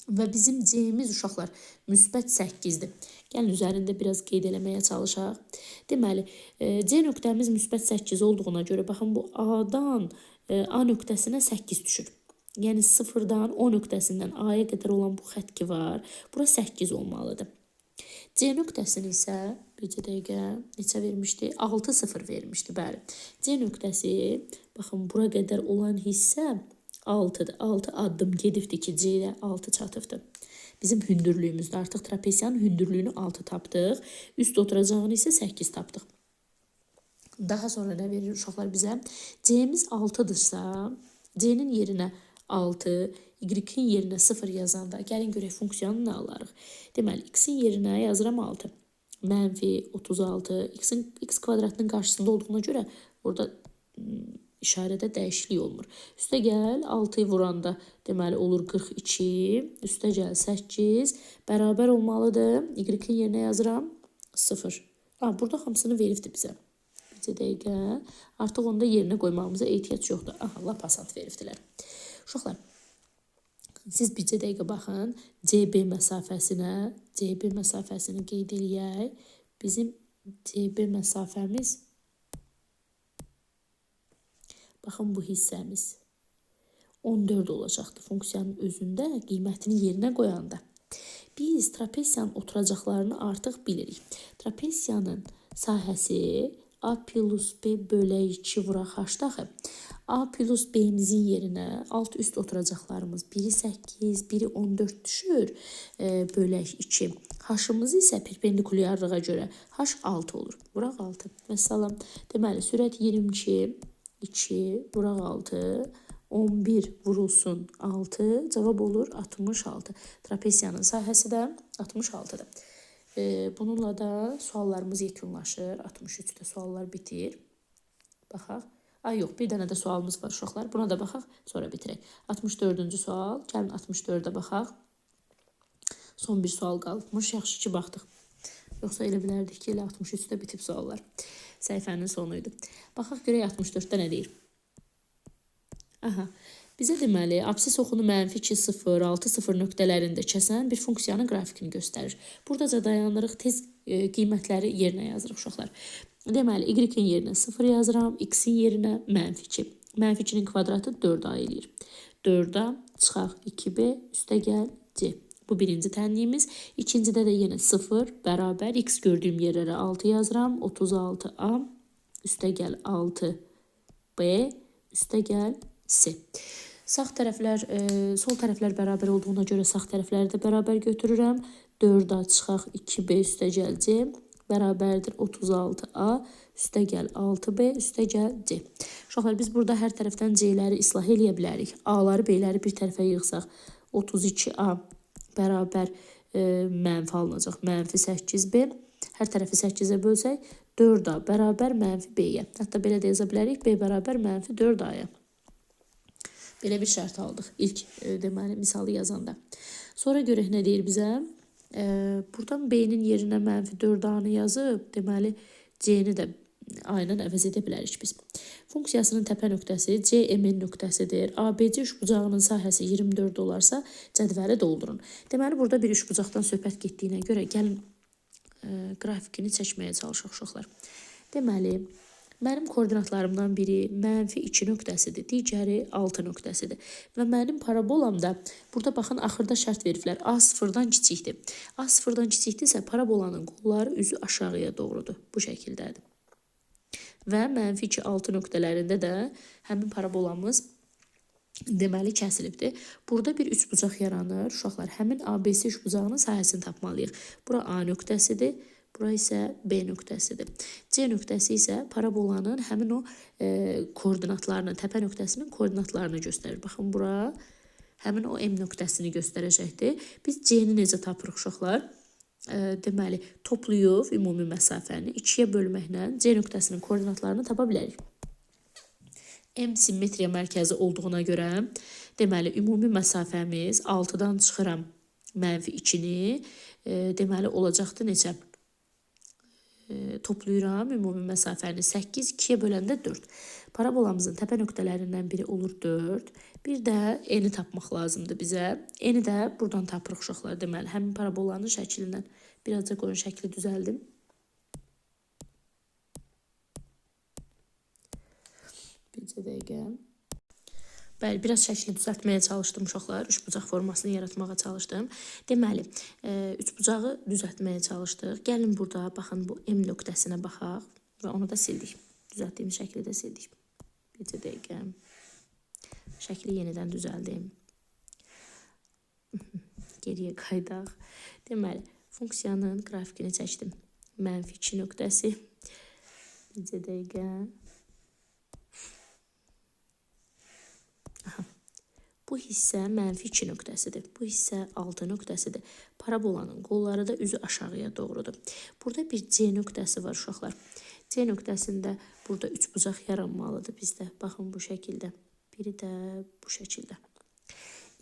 A: Və bizim C-miz uşaqlar müsbət 8-dir. Gəlin üzərində biraz qeyd eləməyə çalışaq. Deməli, C nöqtəmiz müsbət 8 olduğuna görə, baxın bu A-dan A nöqtəsinə 8 düşür. Yəni 0-dan O nöqtəsindən A-ya qədər olan bu xət ki var, bura 8 olmalıdır. C nöqtəsini isə, bircə dəqiqə, neçə vermişdi? 6,0 vermişdi, bəli. C nöqtəsi, baxın bura qədər olan hissə 6'dır. 6 addım gedibdir ki, C-yə 6 çatıbdır. Bizim hündürlüyümüzdə artıq trapesiyanın hündürlüyünü 6 tapdıq. Üst oturacağını isə 8 tapdıq. Daha sonra nə verir uşaqlar bizə? C-miz 6-dırsa, C-nin yerinə 6, Y-in yerinə 0 yazanda gəlin görək funksiyanı nə alarıq. Deməli, x-in yerinə yazıram 6. Mənfi 36, x kvadratının qarşısında olduğuna görə orada işarədə dəyişiklik olmur. Üstə gəl 6'yı vuranda deməli olur 42, üstə gəl 8, bərabər olmalıdır. Y-in yerinə yazıram 0. Burada hamısını veribdir bizə. Bir dəqiqə. Artıq onu da yerinə qoymağımıza ehtiyac yoxdur. Lap asan veribdilər. Uşaqlar, siz bircə dəqiqə baxın. CB məsafəsini qeyd eləyək. Bizim CB məsafəmiz, baxın bu hissəmiz 14 olacaqdır funksiyanın özündə qiymətini yerinə qoyanda. Biz trapesiyanın oturacaqlarını artıq bilirik. Trapesiyanın sahəsi A plus B bölü 2 vuraq H-daxı. A plus B-imizin yerinə alt üst oturacaqlarımız biri 8, biri 14 düşür. Bölək 2. H-ımız isə perpendikulyarlığa görə H 6 olur. Vuraq 6. Məsələn, deməli, sürət 22, 2, vuraq 6, 11 vurulsun 6, cavab olur 66. Trapesiyanın sahəsi də 66-dır. Bununla da suallarımız yekunlaşır. 63'də suallar bitir. Baxaq. Yox, bir dənə də sualımız var uşaqlar. Buna da baxaq, sonra bitirək. 64-cü sual. Gəlin 64-də baxaq. Son bir sual qalmış. Yaxşı ki, baxdıq. Yoxsa elə bilərdik ki, elə 63-də bitib suallar. Səhifənin sonuydu. Baxaq, görək 64-də nə deyir? Bizə deməli, absis oxunu -2, 0, 6, 0 nöqtələrində kəsən bir funksiyanın qrafikini göstərir. Buradaca dayanırıq, tez qiymətləri yerinə yazırıq uşaqlar. Deməli, Y-in yerinə 0 yazıram, X-in yerinə -2. -2-nin kvadratı 4A eləyir. 4A çıxaq 2B, üstə gəl C. Bu birinci tənliyimiz. İkincidə də yenə 0, bərabər, X gördüyüm yerlərə 6 yazıram, 36A, üstə gəl 6B, üstə gəl C. Sağ tərəflər, sol tərəflər bərabər olduğuna görə sağ tərəfləri də bərabər götürürəm. 4A çıxaq 2B, üstə gəl C, bərabərdir 36A, üstə gəl 6B, üstə gəl C. Uşaqlar, biz burada hər tərəfdən C-ləri islah eləyə bilərik. A-ları, B-ləri bir tərəfə yığsaq 32A bərabər mənfi alınacaq, -8B. Hər tərəfi 8-ə bölsək 4A bərabər -B-yə. Hətta belə də yaza bilərik, B bərabər -4A-ya. Belə bir şərt aldıq ilk deməli misalı yazanda. Sonra görək nə deyir bizə? Buradan B-nin yerinə -4A-nı yazıb, deməli C-ni də A-yla əvəz edə bilərik biz. Funksiyasının təpə nöqtəsi CMN nöqtəsidir. ABC üçbucağının sahəsi 24 olarsa cədvəli doldurun. Deməli burada bir üçbucaqdan söhbət getdiyinə görə gəlin qrafikini çəkməyə çalışaq uşaqlar. Deməli, mənim koordinatlarımdan biri -2 nöqtəsidir, digəri 6 nöqtəsidir. Və mənim parabolamda, burada baxın, axırda şərt veriblər. A sıfırdan kiçikdir. A sıfırdan kiçikdirsə, parabolanın qolları üzü aşağıya doğrudur. Bu şəkildədir. Və -2, 6 nöqtələrində də həmin parabolamız deməli kəsilibdir. Burada bir üçbucaq yaranır. Uşaqlar, həmin ABC üçbucağının sahəsini tapmalıyıq. Bura A nöqtəsidir. Bura isə B nöqtəsidir. C nöqtəsi isə parabolanın həmin o koordinatlarını, təpə nöqtəsinin koordinatlarını göstərir. Baxın, bura həmin o M nöqtəsini göstərəcəkdir. Biz C-ni necə tapırıq uşaqlar? Deməli, toplayıb ümumi məsafəni 2-yə bölməklə C nöqtəsinin koordinatlarını tapa bilərik. M simmetriya mərkəzi olduğuna görə, deməli, ümumi məsafəmiz 6-dan çıxıram -2-ni, deməli, olacaqdır neçə? Toplayıram ümumi məsafəni 8, 2-yə böləndə 4. Parabolamızın təpə nöqtələrindən biri olur 4. Bir də N-i tapmaq lazımdır bizə. N-i də buradan tapırıq uşaqlar. Deməli, həmin parabolanın şəklindən birazca qoyun şəkli düzəldim. Bircə dəqiqə. Bəli, biraz şəkli düzəltməyə çalışdım uşaqlar. Üçbucaq formasını yaratmağa çalışdım. Deməli, üçbucağı düzəltməyə çalışdıq. Gəlin burada, baxın, bu M nöqtəsinə baxaq və onu da sildik. Düzəltdiyim şəkli də sildik. Bircə dəqiqə. Şəkli yenidən düzəldim. Geriyə qaydaq. Deməli, funksiyanın qrafikini çəkdim. -2 nöqtəsi. Bircə dəqiqə. bu hissə mənfi 2 nöqtəsidir. Bu hissə 6 nöqtəsidir. Parabolanın qolları da üzü aşağıya doğrudur. Burada bir C nöqtəsi var uşaqlar. C nöqtəsində burada üçbucaq yaranmalıdır bizdə. Baxın bu şəkildə. Biri də bu şəkildə.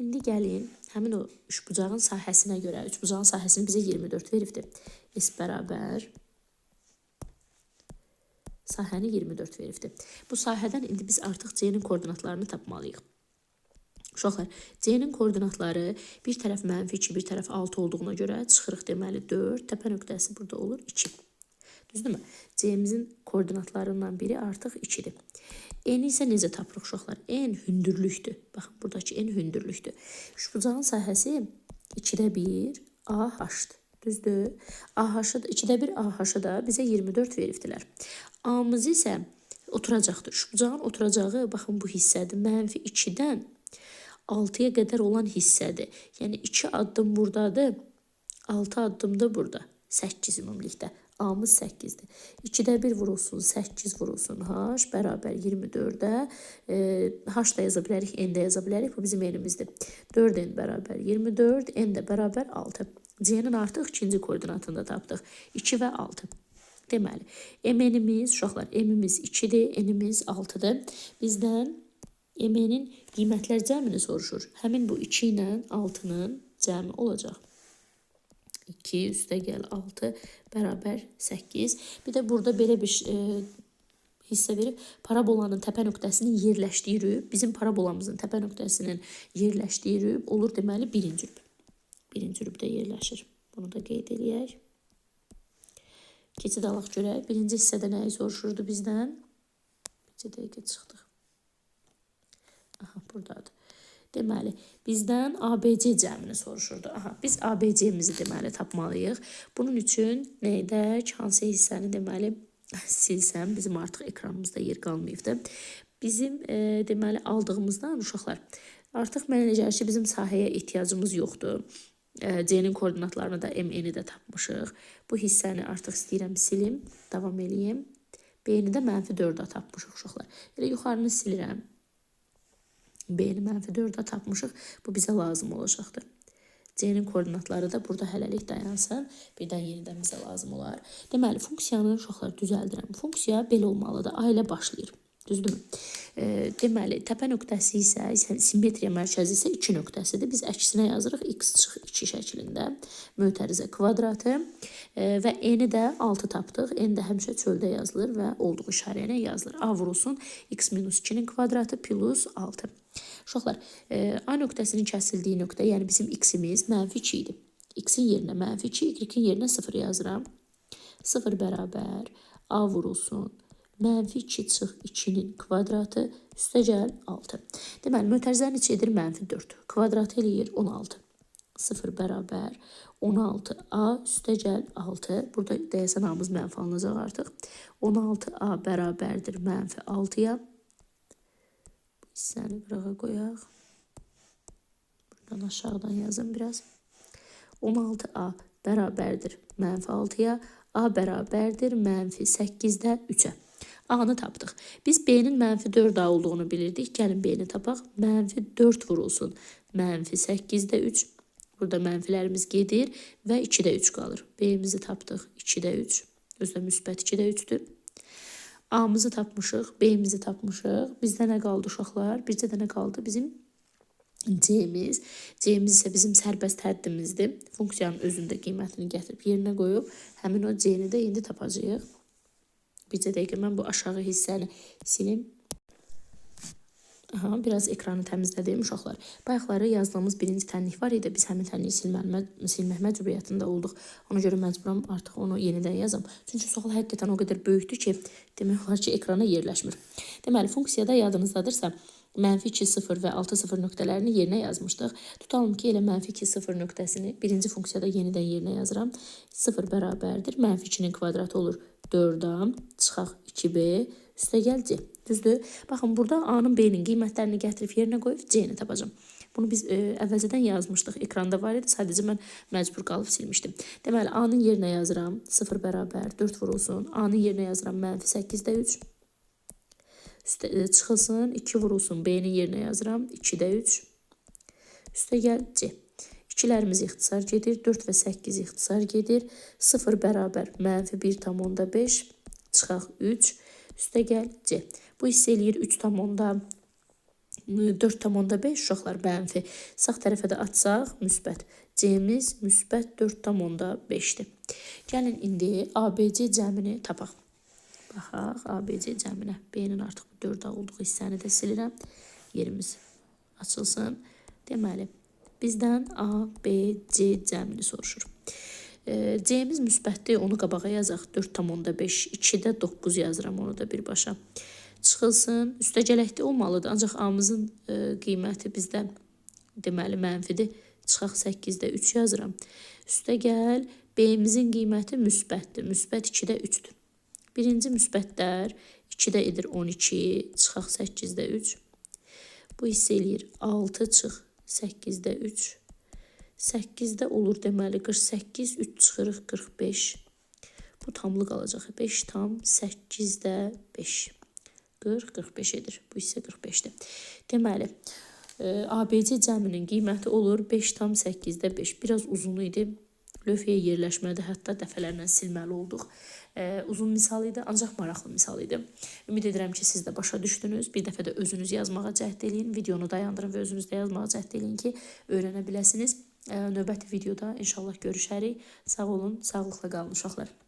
A: İndi gəlin, həmin o üçbucağın sahəsinə görə, üçbucağın sahəsini bizə 24 veribdir. S bərabər sahəni 24 veribdir. Bu sahədən indi biz artıq C-nin koordinatlarını tapmalıyıq. Uşaqlar, C-nin koordinatları bir tərəf mənfi 2, bir tərəf 6 olduğuna görə çıxırıq deməli 4, təpə nöqtəsi burada olur 2. Düzdürmü? C-mizin koordinatlarından biri artıq 2-dir. N isə necə tapırıq uşaqlar? N hündürlükdür. Baxın, buradakı N hündürlükdür. Üçbucağın sahəsi 2-də 1 AH-dır. Düzdür? AH-ı 2-də 1 AH-ı da bizə 24 veribdilər. A-mız isə oturacaqdır. Üçbucağın oturacağı, baxın bu hissədir. Mənfi 2-dən 6-ya qədər olan hissədir. Yəni 2 addım buradadır, 6 addım da burada. 8 ümumilikdə. A-mız 8-dir. 2-də 1 vurulsun, 8 vurulsun. H bərabər 24-də. H da yaza bilərik, N də yaza bilərik. Bu bizim N-imizdir. 4N bərabər 24, N də bərabər 6. C-nin artıq ikinci koordinatını da tapdıq. 2 və 6. Deməli, M-imiz, uşaqlar, M-imiz 2-dir, N-imiz 6-dır. Bizdən M-nin qiymətlər cəmini soruşur. Həmin bu 2 ilə 6-nın cəmi olacaq. 2 üstə gəl 6 bərabər 8. Bir də burada belə bir hissə verib. Parabolanın təpə nöqtəsini yerləşdirib. Bizim parabolamızın təpə nöqtəsinin yerləşdirib olur deməli birinci rüb. Birinci rübdə yerləşir. Bunu da qeyd edək. Keçid alaq görək. Birinci hissədə nəyi soruşurdu bizdən? Bir dəqiqə çıxdıq. Aha, buradadır. Deməli, bizdən ABC cəmini soruşurdu. Aha, biz ABC-mizi deməli tapmalıyıq. Bunun üçün nə edək? Hansı hissəni deməli silsəm, bizim artıq ekranımızda yer qalmayıbdır. Bizim deməli aldığımızdan uşaqlar, artıq mənə elə gəlir ki, bizim sahəyə ehtiyacımız yoxdur. C-nin koordinatlarını da M-ni də tapmışıq. Bu hissəni artıq istəyirəm silim, davam eləyim. B-ni də mənfi 4-ə tapmışıq uşaqlar. Elə yuxarını silirəm. B-ni mənfi 4-ə tapmışıq. Bu bizə lazım olacaqdır. C-nin koordinatları da burada hələlik dayansın. Birdən yenidən bizə lazım olar. Deməli, funksiyanı uşaqlar düzəldirəm. Funksiya belə olmalıdır. A ilə başlayır. Düzdürmü? Deməli, təpə nöqtəsi isə, simmetriya mərkəzi isə 2 nöqtəsidir. Biz əksinə yazırıq x çıx 2 şəklində. Mötərizə kvadratı və n-i də 6 tapdıq. N də həmişə çöldə yazılır və olduğu işarə ilə yazılır. A vurulsun x minus 2-nin kvadratı plus 6. Uşaqlar, A nöqtəsinin kəsildiyi nöqtə, yəni bizim x-imiz mənfi 2 idi. X-in yerinə mənfi 2, y-in yerinə 0 yazıram. 0 bərabər A vurulsun. Mənfi 2 çıx 2-nin kvadratı üstə gəl 6. Deməli, mötərizənin içi edir mənfi 4. Kvadratı eləyir 16. 0 bərabər 16A üstə gəl 6. Burada deyəsən A-mız mənfi alınacaq artıq. 16A bərabərdir mənfi 6-ya. Bu hissəni qırağa qoyaq. Buradan aşağıdan yazın biraz. 16A bərabərdir mənfi 6-ya. A bərabərdir mənfi 8-də 3-ə. A-nı tapdıq. Biz B-nin mənfi 4A olduğunu bilirdik. Gəlin B-ni tapaq. Mənfi 4 vurulsun. Mənfi 8-də 3. Burada mənfilərimiz gedir və 2-də 3 qalır. B-mizi tapdıq. 2-də 3. Özdə müsbət 2-də 3-dür. A-mızı tapmışıq. B-mizi tapmışıq. Bizdə nə qaldı uşaqlar? Bircə dənə qaldı bizim C-miz. C-miz isə bizim sərbəst həddimizdir. Funksiyanın özündə qiymətini gətirib yerinə qoyub həmin o C-ni də indi tapacağıq. Bircə dəqiqə mən bu aşağı hissəni silim. Aha, biraz ekranı təmizlədim uşaqlar. Bayaqları yazdığımız birinci tənlik var idi. Biz həmin tənliyi silmək məcburiyyətində olduq. Ona görə məcburam artıq onu yenidən yazam. Çünki sual həqiqətən o qədər böyükdür ki, demək olar ki, ekrana yerləşmir. Deməli, funksiyada yadınızdadırsa, mənfi 2, 0 və 6, 0 nöqtələrini yerinə yazmışdıq. Tutalım ki, elə mənfi 2, 0 nöqtəsini birinci funksiyada yenidən yerinə yazıram. 0 bərabərdir. Mənfi 2-nin kvadratı olur 4A, çıxaq 2B, üstə gəl C. Düzdür? Baxın, burada A-nın B-nin qiymətlərini gətirib yerinə qoyub C-ni tapacağım. Bunu biz əvvəlcədən yazmışdıq. Ekranda var idi. Sadəcə mən məcbur qalıb silmişdim. Deməli, A-nın yerinə yazıram. 0 bərabər 4 vurulsun. A-nın yerinə yazıram. Mənfi 8-də 3. Çıxılsın. 2 vurulsun. B-nin yerinə yazıram. 2-də 3. Üstə gəl C. 2-lərimiz ixtisar gedir. 4 və 8 ixtisar gedir. 0 bərabər -1,5 çıxaq 3. Üstə gəl C. Bu hissə eləyir 4,5 uşaqlar mənfi. Sağ tərəfə də açsaq müsbət. C-miz müsbət 4,5-dir. Gəlin indi ABC cəmini tapaq. Baxaq ABC cəminə. B-nin artıq 4 olduğu hissəni də silirəm. Yerimiz açılsın. Deməli, bizdən A, B, C cəmini soruşur. C-miz müsbətdir, onu qabağa yazaq. 4,5, 2-də 9 yazıram, onu da birbaşa. Çıxılsın, üstə gələkdə olmalıdır. Ancaq A-mızın qiyməti bizdə deməli mənfidir. Çıxaq 8-də 3 yazıram. Üstə gəl, B-mizin qiyməti müsbətdir. Müsbət 2-də 3-dür. Birinci müsbətlər 2-də edir 12, çıxaq 8-də 3. Bu hissə eləyir 6 çıx 8-də 3. 8-də olur deməli 48, 3 çıxırıq 45. Bu tamlıq alacaq. 5 tam 8-də 5. 45 edir. Bu hissə 45-dir. Deməli, ABC cəminin qiyməti olur 5 tam 8-də 5. Biraz uzun idi. Lövhəyə yerləşmədi, hətta dəfələrlə silməli olduq. Uzun misal idi, ancaq maraqlı misal idi. Ümid edirəm ki, siz də başa düşdünüz. Bir dəfə də özünüz yazmağa cəhd edin. Videonu dayandırın və özünüz də yazmağa cəhd edin ki, öyrənə biləsiniz. Növbəti videoda inşallah görüşərik. Sağ olun, sağlıqla qalın uşaqlar.